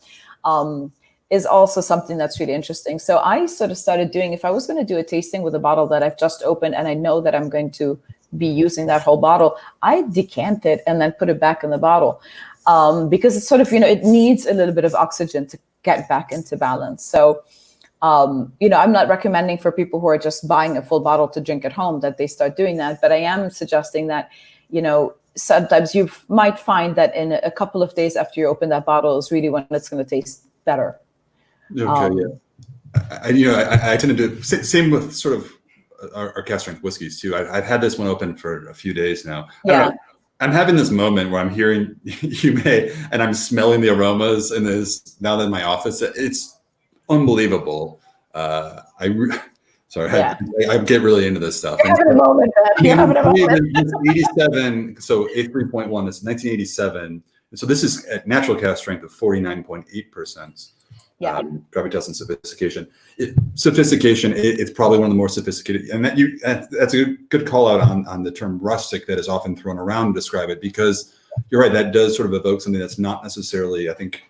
is also something that's really interesting. So I sort of started doing, if I was going to do a tasting with a bottle that I've just opened and I know that I'm going to be using that whole bottle, I decant it and then put it back in the bottle, because it's sort of, you know, it needs a little bit of oxygen to get back into balance. So you know, I'm not recommending for people who are just buying a full bottle to drink at home that they start doing that, but I am suggesting that, you know, sometimes you might find that in a couple of days after you open that bottle is really when it's going to taste better. Okay, I tend to do same with sort of our Cask Strength whiskeys too. I've had this one open for a few days now. Yeah. I'm having this moment where I'm hearing you, May, and I'm smelling the aromas in this, now that in my office, it's unbelievable. I get really into this stuff. You're having a moment, man. You're having a moment. It's 87, so A3.1 is 1987. So this is at natural cask strength of 49.8%. Gravitas and sophistication. It's probably one of the more sophisticated, and that's a good call out on the term rustic that is often thrown around to describe it, because you're right, that does sort of evoke something that's not necessarily, I think,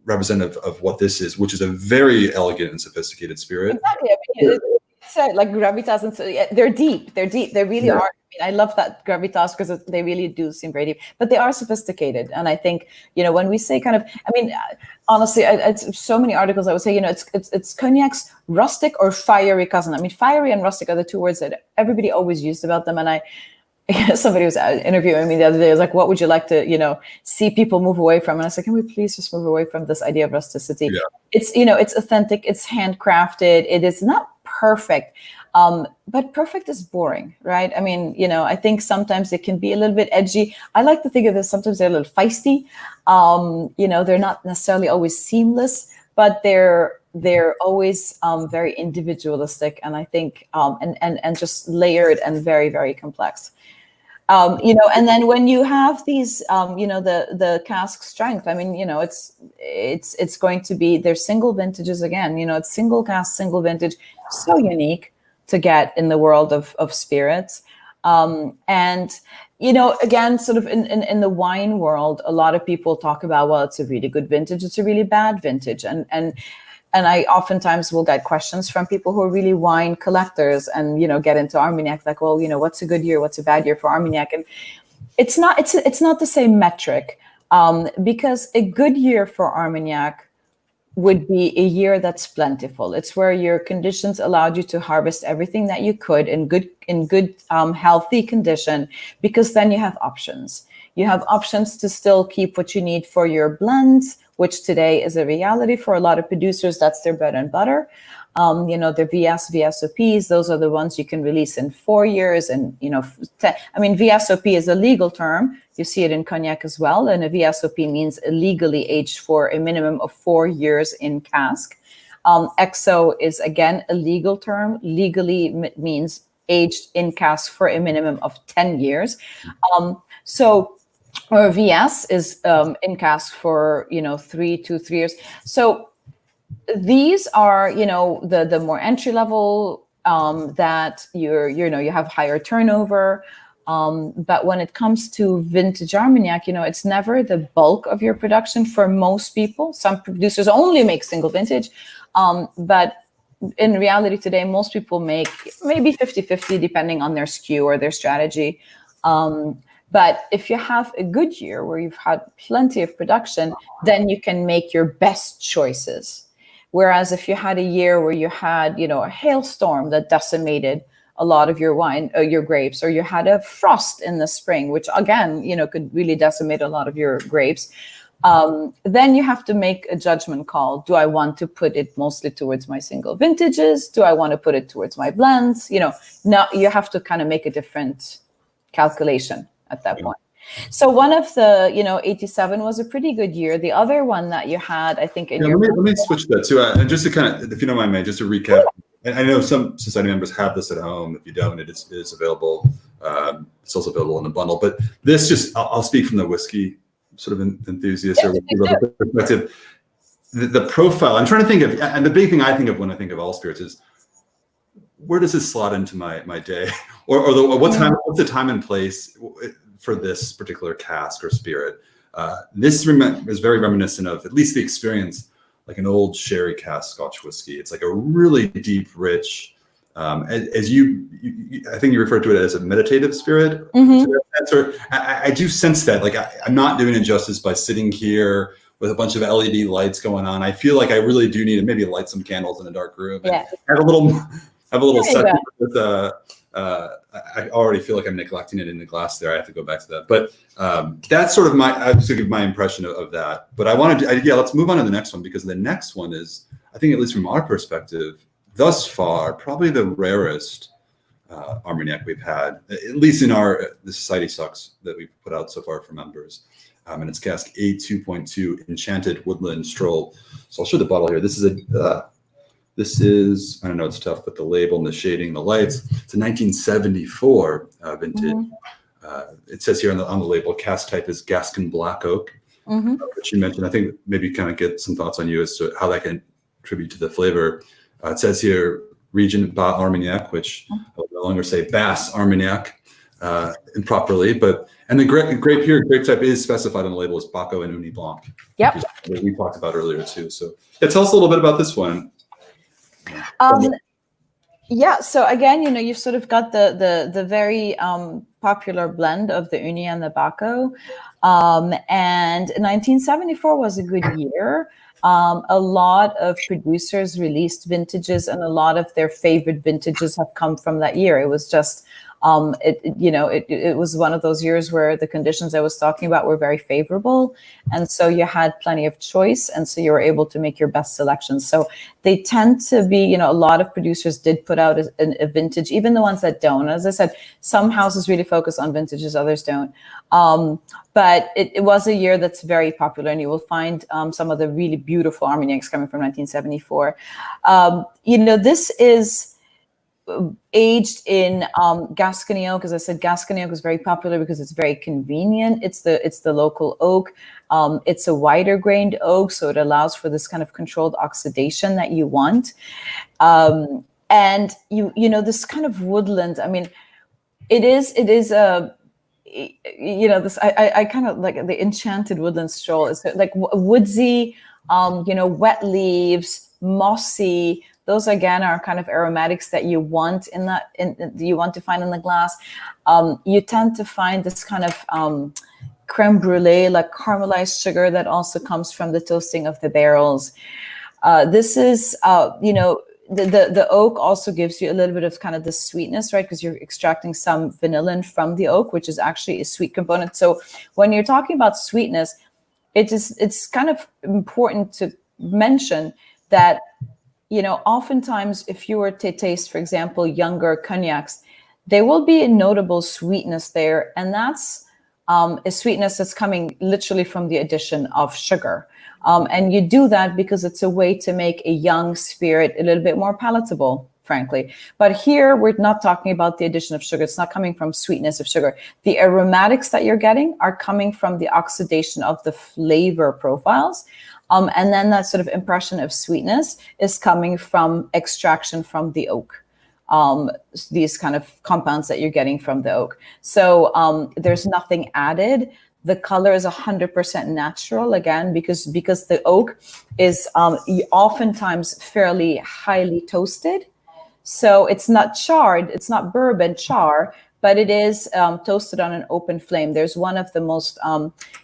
representative of what this is, which is a very elegant and sophisticated spirit. Exactly. I mean, it's like Gravitas, and so they're deep. They really are. I mean, I love that Gravitas because they really do seem very deep, but they are sophisticated. And I think, you know, when we say kind of, I mean, honestly, it's so many articles I would say, you know, it's cognac's rustic or fiery cousin. I mean, fiery and rustic are the two words that everybody always used about them. And somebody was interviewing me the other day. I was like, what would you like to, you know, see people move away from? And I was like, can we please just move away from this idea of rusticity? Yeah. It's, you know, it's authentic, it's handcrafted, it is not perfect. But perfect is boring, right? I mean, you know, I think sometimes it can be a little bit edgy. I like to think of this, sometimes they're a little feisty. You know, they're not necessarily always seamless, but they're they're always very individualistic, and I think and just layered and very, very complex. And then when you have these, the cask strength, I mean, it's going to be, they're single vintages again, it's single cask, single vintage, so unique to get in the world of spirits. And, again, sort of in the wine world, a lot of people talk about, well, it's a really good vintage, it's a really bad vintage. And I oftentimes will get questions from people who are really wine collectors and, get into Armagnac, like, well, what's a good year? What's a bad year for Armagnac? And it's not the same metric, because a good year for Armagnac would be a year that's plentiful. It's where your conditions allowed you to harvest everything that you could in good, healthy condition, because then you have options. You have options to still keep what you need for your blends, which today is a reality for a lot of producers. That's their bread and butter. Their VSOPs, those are the ones you can release in 4 years. And, VSOP is a legal term. You see it in cognac as well. And a VSOP means illegally aged for a minimum of 4 years in cask. XO is, again, a legal term. Legally means aged in cask for a minimum of 10 years. Or VS is in cask for 3 to 3 years. So these are the more entry level, that you have higher turnover. But when it comes to vintage Armagnac, it's never the bulk of your production for most people. Some producers only make single vintage, but in reality today, most people make maybe 50-50 depending on their SKU or their strategy. But if you have a good year where you've had plenty of production, then you can make your best choices. Whereas if you had a year where you had, a hailstorm that decimated a lot of your wine, your grapes, or you had a frost in the spring, which again, could really decimate a lot of your grapes, then you have to make a judgment call. Do I want to put it mostly towards my single vintages? Do I want to put it towards my blends? Now you have to kind of make a different calculation at that point. So one of the, 87 was a pretty good year. The other one that you had, I think, let me switch that too. And just to kind of, if you don't mind, May, just to recap, and I know some society members have this at home. If you don't, it is available. It's also available in a bundle. But this just, I'll speak from the whiskey sort of enthusiast or perspective. The profile, I'm trying to think of, and the big thing I think of when I think of all spirits is, where does this slot into my day, or what's the time and place for this particular cask or spirit? This is very reminiscent of at least the experience, like an old sherry cask Scotch whiskey. It's like a really deep, rich, as I think you referred to it as a meditative spirit. Mm-hmm. I do sense that. Like I'm not doing it justice by sitting here with a bunch of LED lights going on. I feel like I really do need to maybe light some candles in a dark room. Yeah. Have a little second with I already feel like I'm neglecting it in the glass there. I have to go back to that. But that's sort of I have to give my impression of that. But I wanted to, let's move on to the next one, because the next one is, I think, at least from our perspective, thus far, probably the rarest Armagnac we've had, at least in the Society Sucks that we've put out so far for members. And it's Cask A2.2 Enchanted Woodland Stroll. So I'll show the bottle here. This is, I don't know, it's tough, but the label and the shading, the lights, it's a 1974 vintage. Mm-hmm. It says here on the label, cask type is Gascon Black Oak, which you mentioned. I think maybe kind of get some thoughts on you as to how that can contribute to the flavor. It says here, region Bas Armagnac, which I will no longer say Bass Armagnac improperly, and the grape type is specified on the label as Baco and Uni Blanc. Yep. Which we talked about earlier too. So tell us a little bit about this one. So again, you've sort of got the very popular blend of the Uni and the Baco, and 1974 was a good year. A lot of producers released vintages, and a lot of their favorite vintages have come from that year. It was just It was one of those years where the conditions I was talking about were very favorable. And so you had plenty of choice. And so you were able to make your best selections. So they tend to be, a lot of producers did put out a vintage, even the ones that don't. As I said, some houses really focus on vintages, others don't. But it was a year that's very popular, and you will find some of the really beautiful Armagnacs coming from 1974. This is aged in Gascony oak. As I said, Gascony oak is very popular because it's very convenient. It's the local oak. It's a wider grained oak, so it allows for this kind of controlled oxidation that you want. And this kind of woodland. I mean, it is a this I kind of like the enchanted woodland stroll. Is like woodsy, wet leaves, mossy. Those again are kind of aromatics that you want you want to find in the glass. You tend to find this kind of creme brulee, like caramelized sugar, that also comes from the toasting of the barrels. This is, the oak also gives you a little bit of kind of the sweetness, right? Because you're extracting some vanillin from the oak, which is actually a sweet component. So when you're talking about sweetness, it's kind of important to mention that, oftentimes if you were to taste, for example, younger cognacs, there will be a notable sweetness there. And that's a sweetness that's coming literally from the addition of sugar. And you do that because it's a way to make a young spirit a little bit more palatable, frankly. But here we're not talking about the addition of sugar. It's not coming from sweetness of sugar. The aromatics that you're getting are coming from the oxidation of the flavor profiles. And then that sort of impression of sweetness is coming from extraction from the oak. These kind of compounds that you're getting from the oak. So there's nothing added. The color is 100% natural, again, because the oak is oftentimes fairly highly toasted. So it's not charred, it's not bourbon char, but it is toasted on an open flame. There's one of the most,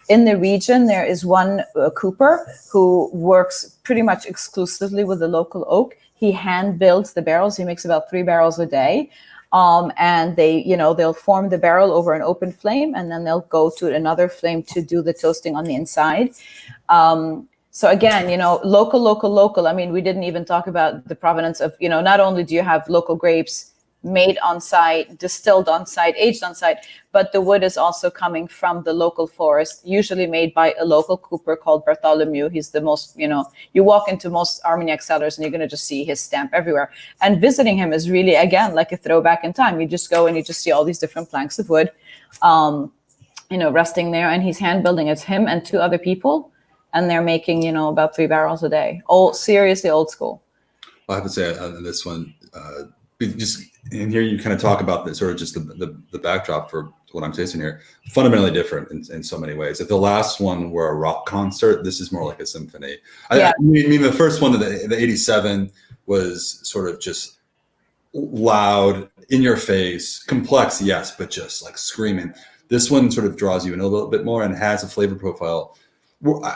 in the region, there is one cooper who works pretty much exclusively with the local oak. He hand builds the barrels. He makes about 3 barrels a day. And they'll form the barrel over an open flame, and then they'll go to another flame to do the toasting on the inside. So again, local. I mean, we didn't even talk about the provenance of, not only do you have local grapes made on site, distilled on site, aged on site, but the wood is also coming from the local forest, usually made by a local cooper called Bartholomew. He's the most, you walk into most Armagnac cellars and you're going to just see his stamp everywhere. And visiting him is really, again, like a throwback in time. You just go and you just see all these different planks of wood, resting there, and he's hand building. It's him and 2 other people, and they're making, about 3 barrels a day. Seriously old school. I have to say on this one, just in here you kind of talk about this, or just the backdrop for what I'm tasting here, fundamentally different in so many ways. If the last one were a rock concert, this is more like a symphony. I mean, the first one, the 87, was sort of just loud, in your face, complex, yes, but just like screaming. This one sort of draws you in a little bit more and has a flavor profile.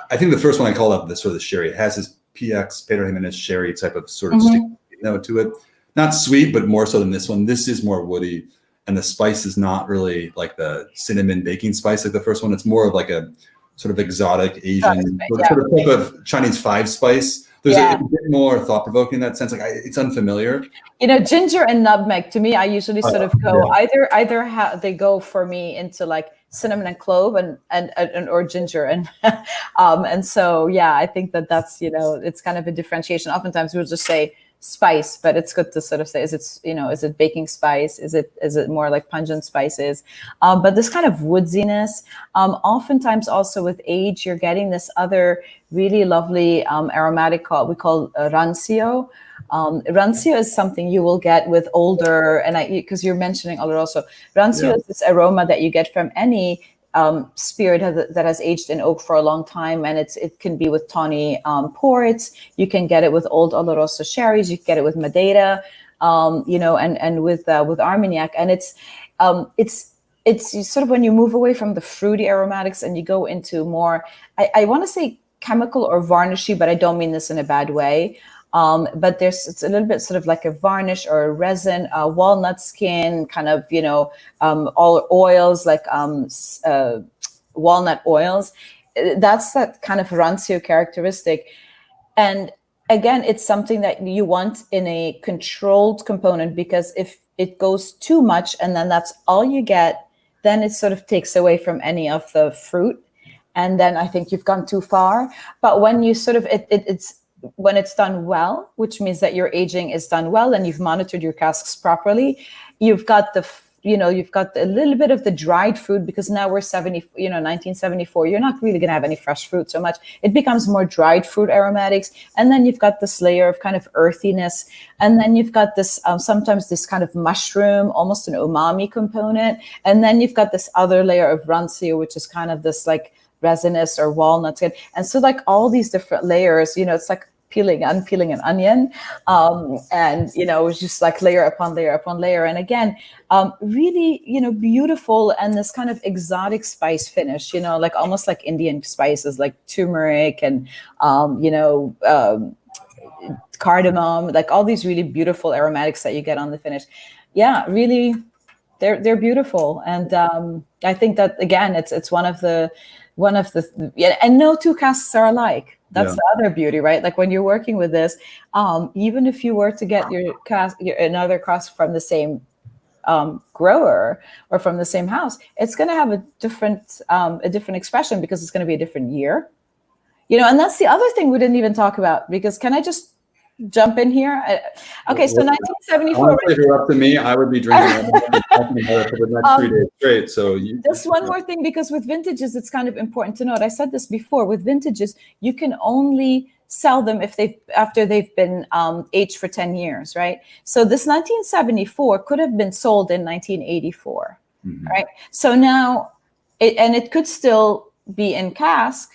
I think the first one I called up the sort of the sherry. It has this PX, Pedro Jimenez sherry type of sort of sticky note to it. Not sweet, but more so than this one. This is more woody, and the spice is not really like the cinnamon baking spice like the first one. It's more of like a sort of exotic Asian sort of type of Chinese 5 spice. There's a bit more thought-provoking in that sense. Like it's unfamiliar. Ginger and nutmeg, to me, I usually sort of go either they go for me into like cinnamon and clove and or ginger and so I think that's it's kind of a differentiation. Oftentimes we'll just say spice, but it's good to sort of say, is it baking spice? Is it more like pungent spices? But this kind of woodsiness, oftentimes also with age, you're getting this other really lovely aromatic we call rancio. Rancio is something you will get with older, and because you're mentioning Oloroso, rancio is this aroma that you get from any spirit that has aged in oak for a long time, and it can be with tawny ports. You can get it with old Oloroso sherries. You can get it with Madeira, and with Armagnac. And it's sort of when you move away from the fruity aromatics and you go into more, I want to say chemical or varnishy, but I don't mean this in a bad way. But it's a little bit sort of like a varnish or a resin, walnut skin, kind of, all oils like walnut oils. That's that kind of rancio characteristic. And again, it's something that you want in a controlled component, because if it goes too much and then that's all you get, then it sort of takes away from any of the fruit. And then I think you've gone too far. But when you sort of, when it's done well, which means that your aging is done well and you've monitored your casks properly, you've got you've got a little bit of the dried fruit, because now we're 1974. You're not really going to have any fresh fruit so much. It becomes more dried fruit aromatics. And then you've got this layer of kind of earthiness. And then you've got this, sometimes this kind of mushroom, almost an umami component. And then you've got this other layer of rancio, which is kind of this like resinous or walnut. And so like all these different layers, it's like unpeeling an onion, and it's just like layer upon layer upon layer. And again, really beautiful, and this kind of exotic spice finish, like almost like Indian spices like turmeric and cardamom, like all these really beautiful aromatics that you get on the finish. Yeah, really, they're beautiful. And I think that again, it's one of the and no two casks are alike. That's the other beauty, right? Like when you're working with this, even if you were to get another cask from the same grower or from the same house, it's going to have a different expression, because it's going to be a different year. And that's the other thing we didn't even talk about, because can I just jump in here? Okay, so 1974. If you're up to me, I would be drinking for the next 3 days straight. So just one more thing, because with vintages, it's kind of important to note. I said this before. With vintages, you can only sell them after they've been aged for 10 years, right? So this 1974 could have been sold in 1984, right? So now, it could still be in cask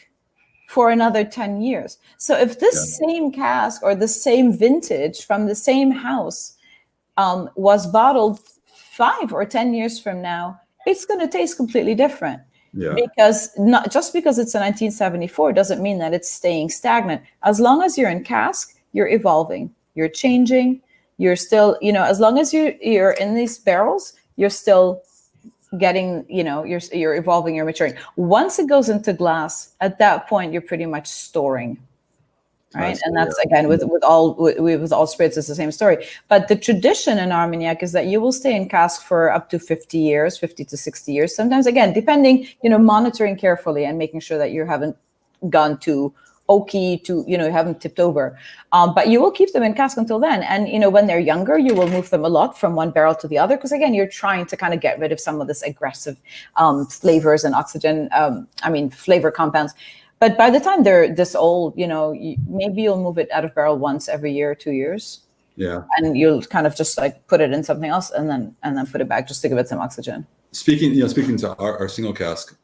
for another 10 years. So if this same cask or the same vintage from the same house was bottled 5 or 10 years from now, it's going to taste completely different. Yeah. Because not just because it's a 1974 doesn't mean that it's staying stagnant. As long as you're in cask, you're evolving, you're changing, you're still, as long as you're in these barrels, you're still getting, you're evolving, you're maturing. Once it goes into glass, at that point, you're pretty much storing. Right. And that's again with all spirits, it's the same story. But the tradition in Armagnac is that you will stay in cask for up to 50 to 60 years. Sometimes, again, depending, monitoring carefully and making sure that you haven't gone too oaky, you haven't tipped over. But you will keep them in cask until then. And, when they're younger, you will move them a lot from one barrel to the other, because again, you're trying to kind of get rid of some of this aggressive flavors and flavor compounds. But by the time they're this old, maybe you'll move it out of barrel once every year or 2 years. Yeah. And you'll kind of just like put it in something else and then put it back just to give it some oxygen. Speaking to our single cask,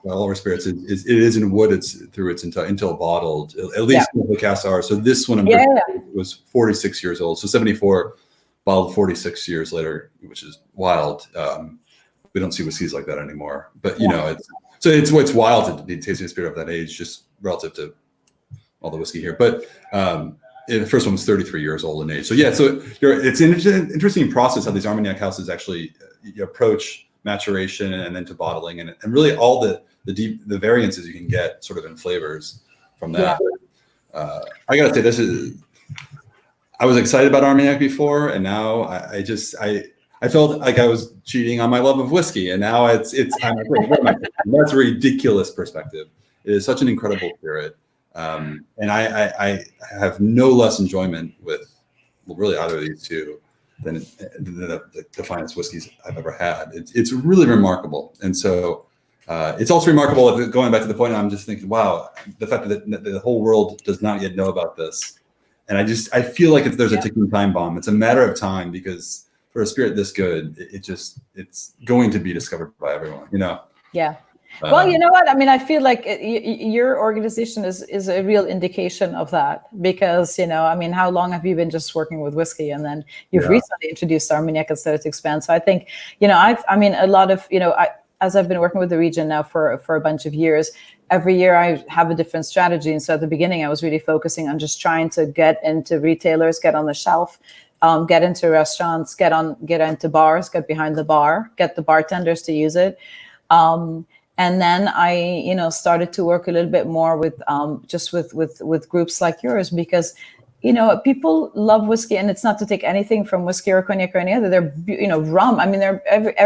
all our spirits, it is in wood. It's through its until bottled. At least the casks are. So this one was 46 years old. So 74 bottled 46 years later, which is wild. We don't see whiskeys like that anymore. But it's wild to be tasting a spirit of that age, just relative to all the whiskey here. But the first one was 33 years old in age. So it's an interesting process how these Armagnac houses actually approach maturation and then to bottling and really all the variances you can get sort of in flavors from that. I gotta say, I was excited about Armagnac before, and now I felt like I was cheating on my love of whiskey, and now it's I'm like, wait, what am I thinking? That's a ridiculous perspective. It is such an incredible spirit, and I have no less enjoyment with really either of these two than the finest whiskeys I've ever had. It's really remarkable, and so it's also remarkable. Going back to the point, I'm just thinking, wow, the fact that the whole world does not yet know about this, and I feel like there's a ticking time bomb. It's a matter of time, because for a spirit this good, it's going to be discovered by everyone, Yeah. Well, you know what? I mean, I feel like your organization is a real indication of that, because, how long have you been just working with whiskey, and then you've recently introduced Armagnac and started to expand. So I think, a lot of, as I've been working with the region now for a bunch of years, every year I have a different strategy. And so at the beginning, I was really focusing on just trying to get into retailers, get on the shelf, get into restaurants, get into bars, get behind the bar, get the bartenders to use it. And then I, started to work a little bit more with just with groups like yours, because, people love whiskey, and it's not to take anything from whiskey or cognac or any other. They're, rum. I mean,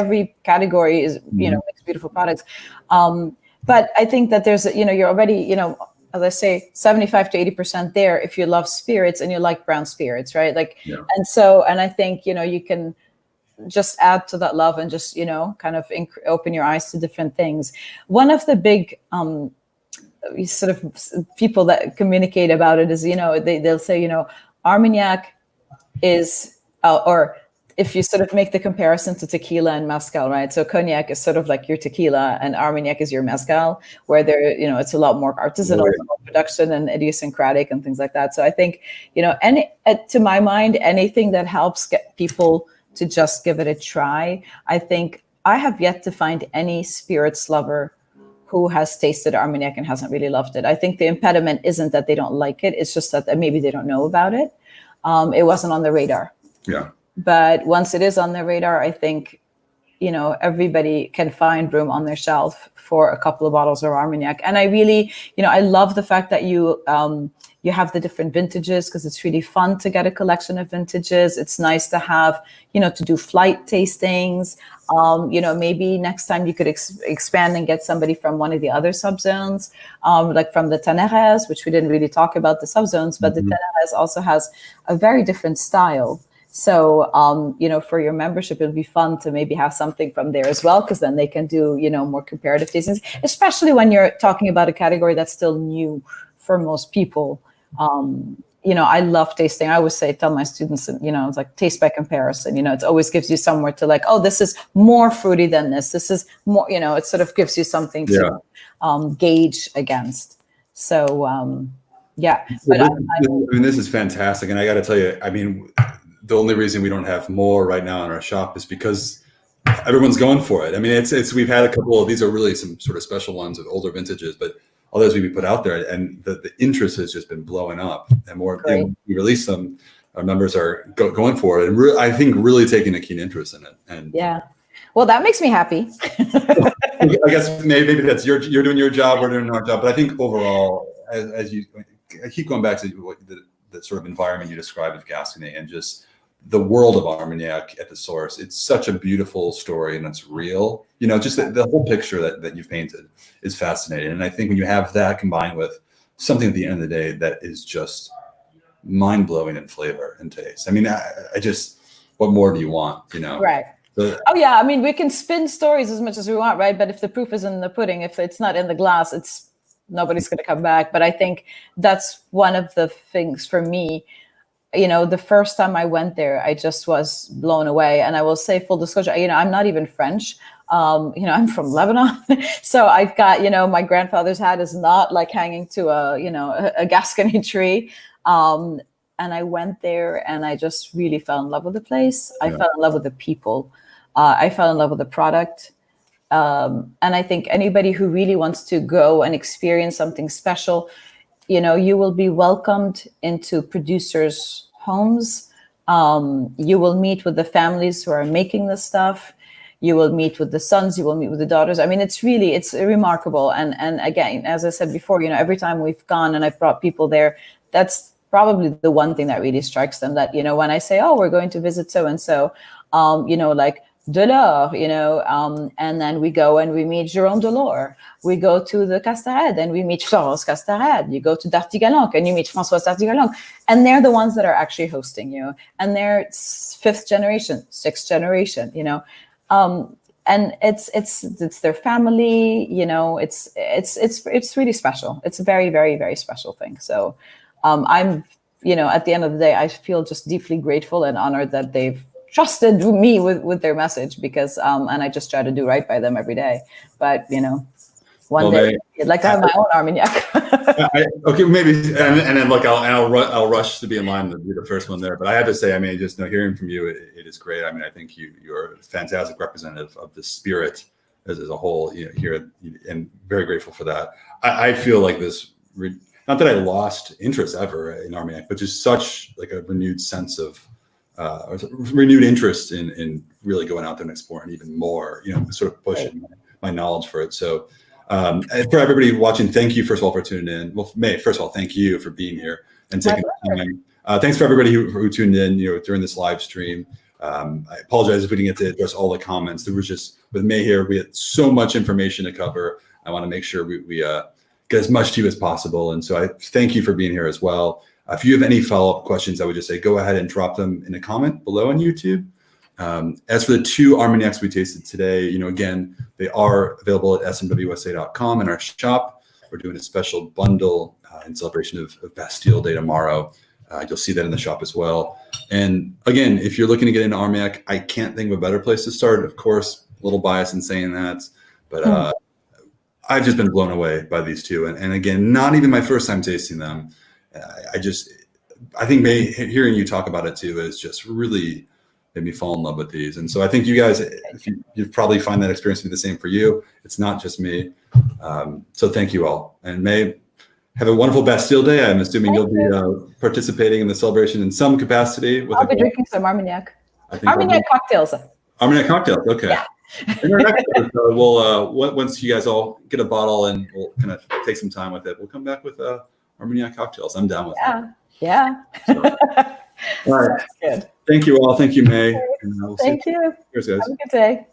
every category is, makes beautiful products. But I think that there's, you're already, as I say, 75 to 80% there if you love spirits and you like brown spirits, right? Like, yeah. And I think, you can just add to that love and just, kind of open your eyes to different things. One of the big sort of people that communicate about it is, they'll say, Armagnac is, or if you sort of make the comparison to tequila and mezcal, right? So cognac is sort of like your tequila and Armagnac is your mezcal, where it's a lot more artisanal production and idiosyncratic and things like that. So I think, to my mind, anything that helps get people to just give it a try. I think I have yet to find any spirits lover who has tasted Armagnac and hasn't really loved it. I think the impediment isn't that they don't like it. It's just that maybe they don't know about it. It wasn't on the radar. Yeah. But once it is on the radar, I think, everybody can find room on their shelf for a couple of bottles of Armagnac. And I really, I love the fact that you have the different vintages, because it's really fun to get a collection of vintages. It's nice to have, to do flight tastings. Maybe next time you could expand and get somebody from one of the other subzones, like from the Ténérez, which we didn't really talk about the subzones, but the Ténérez also has a very different style. So, for your membership, it'll be fun to maybe have something from there as well, because then they can do, more comparative tastings, especially when you're talking about a category that's still new for most people. I love tasting. I always tell my students, it's like taste by comparison. It always gives you somewhere to like, oh, this is more fruity than this. This is more, it sort of gives you something to gauge against. So, yeah. But this is fantastic. And I got to tell you, the only reason we don't have more right now in our shop is because everyone's going for it. We've had a couple of, these are really some sort of special ones with older vintages, but others we put out there, and the interest has just been blowing up. And more, we release them, our members are going for it, and I think really taking a keen interest in it. And yeah, well, that makes me happy. I guess maybe that's you're doing your job, we're doing our job, but I think overall, as I keep going back to the sort of environment you described of Gascony and just the world of Armagnac at the source. It's such a beautiful story, and it's real. Just the whole picture that you've painted is fascinating. And I think when you have that combined with something at the end of the day that is just mind-blowing in flavor and taste. I just, what more do you want, Right. Oh yeah, we can spin stories as much as we want, right? But if the proof is in the pudding, if it's not in the glass, nobody's going to come back. But I think that's one of the things for me. The first time I went there, I just was blown away. And I will say, full disclosure, I'm not even French. I'm from Lebanon. So I've got, my grandfather's hat is not like hanging to a Gascony tree. And I went there and I just really fell in love with the place. I fell in love with the people. I fell in love with the product. And I think anybody who really wants to go and experience something special, you will be welcomed into producers' homes. You will meet with the families who are making the stuff. You will meet with the sons. You will meet with the daughters. It's remarkable. And again, as I said before, every time we've gone and I've brought people there, that's probably the one thing that really strikes them. That when I say, oh, we're going to visit so and so, like Delors, and then we go and we meet Jérôme Delors. We go to the Castarède and we meet Florence Castarède. You go to Dartigalanc and you meet Françoise Dartigalanc. And they're the ones that are actually hosting you. And they're fifth generation, sixth generation, and it's their family, it's really special. It's a very, very, very special thing. So I'm, at the end of the day, I feel just deeply grateful and honored that they've trusted me with their message, because and I just try to do right by them every day. But one day I'd like to have my own Armagnac. Okay, maybe, and then look, I'll rush to be in line to be the first one there. But I have to say, just hearing from you, it is great. I think you're a fantastic representative of the spirit as a whole, here, and very grateful for that. I feel like this, not that I lost interest ever in Armagnac, but just such like a renewed sense of renewed interest in really going out there and exploring even more, sort of pushing my knowledge for it. So for everybody watching, thank you first of all for tuning in. Well, May, first of all, thank you for being here and taking the time. Thanks for everybody who tuned in, during this live stream. I apologize if we didn't get to address all the comments. There was just, with May here, we had so much information to cover. I want to make sure we get as much to you as possible. And so I thank you for being here as well. If you have any follow-up questions, I would just say, go ahead and drop them in a comment below on YouTube. As for the 2 Armagnacs we tasted today, again, they are available at smwsa.com in our shop. We're doing a special bundle in celebration of Bastille Day tomorrow. You'll see that in the shop as well. And again, if you're looking to get into Armagnac, I can't think of a better place to start. Of course, a little biased in saying that, but I've just been blown away by these 2. And again, not even my first time tasting them. I think hearing you talk about it too is just really made me fall in love with these. And so I think you guys, you probably find that experience to be the same for you. It's not just me. So thank you all. And May, have a wonderful Bastille Day. I'm assuming you'll be participating in the celebration in some capacity. I'll be drinking some Armagnac. Armagnac cocktails. Armagnac cocktails, okay. Yeah. In our next episode, we'll once you guys all get a bottle and we'll kind of take some time with it, we'll come back with Armagnac cocktails. I'm down with that. Yeah. So, all right. Good. Thank you all. Thank you, May. Thank you. Cheers, guys. Have a good day.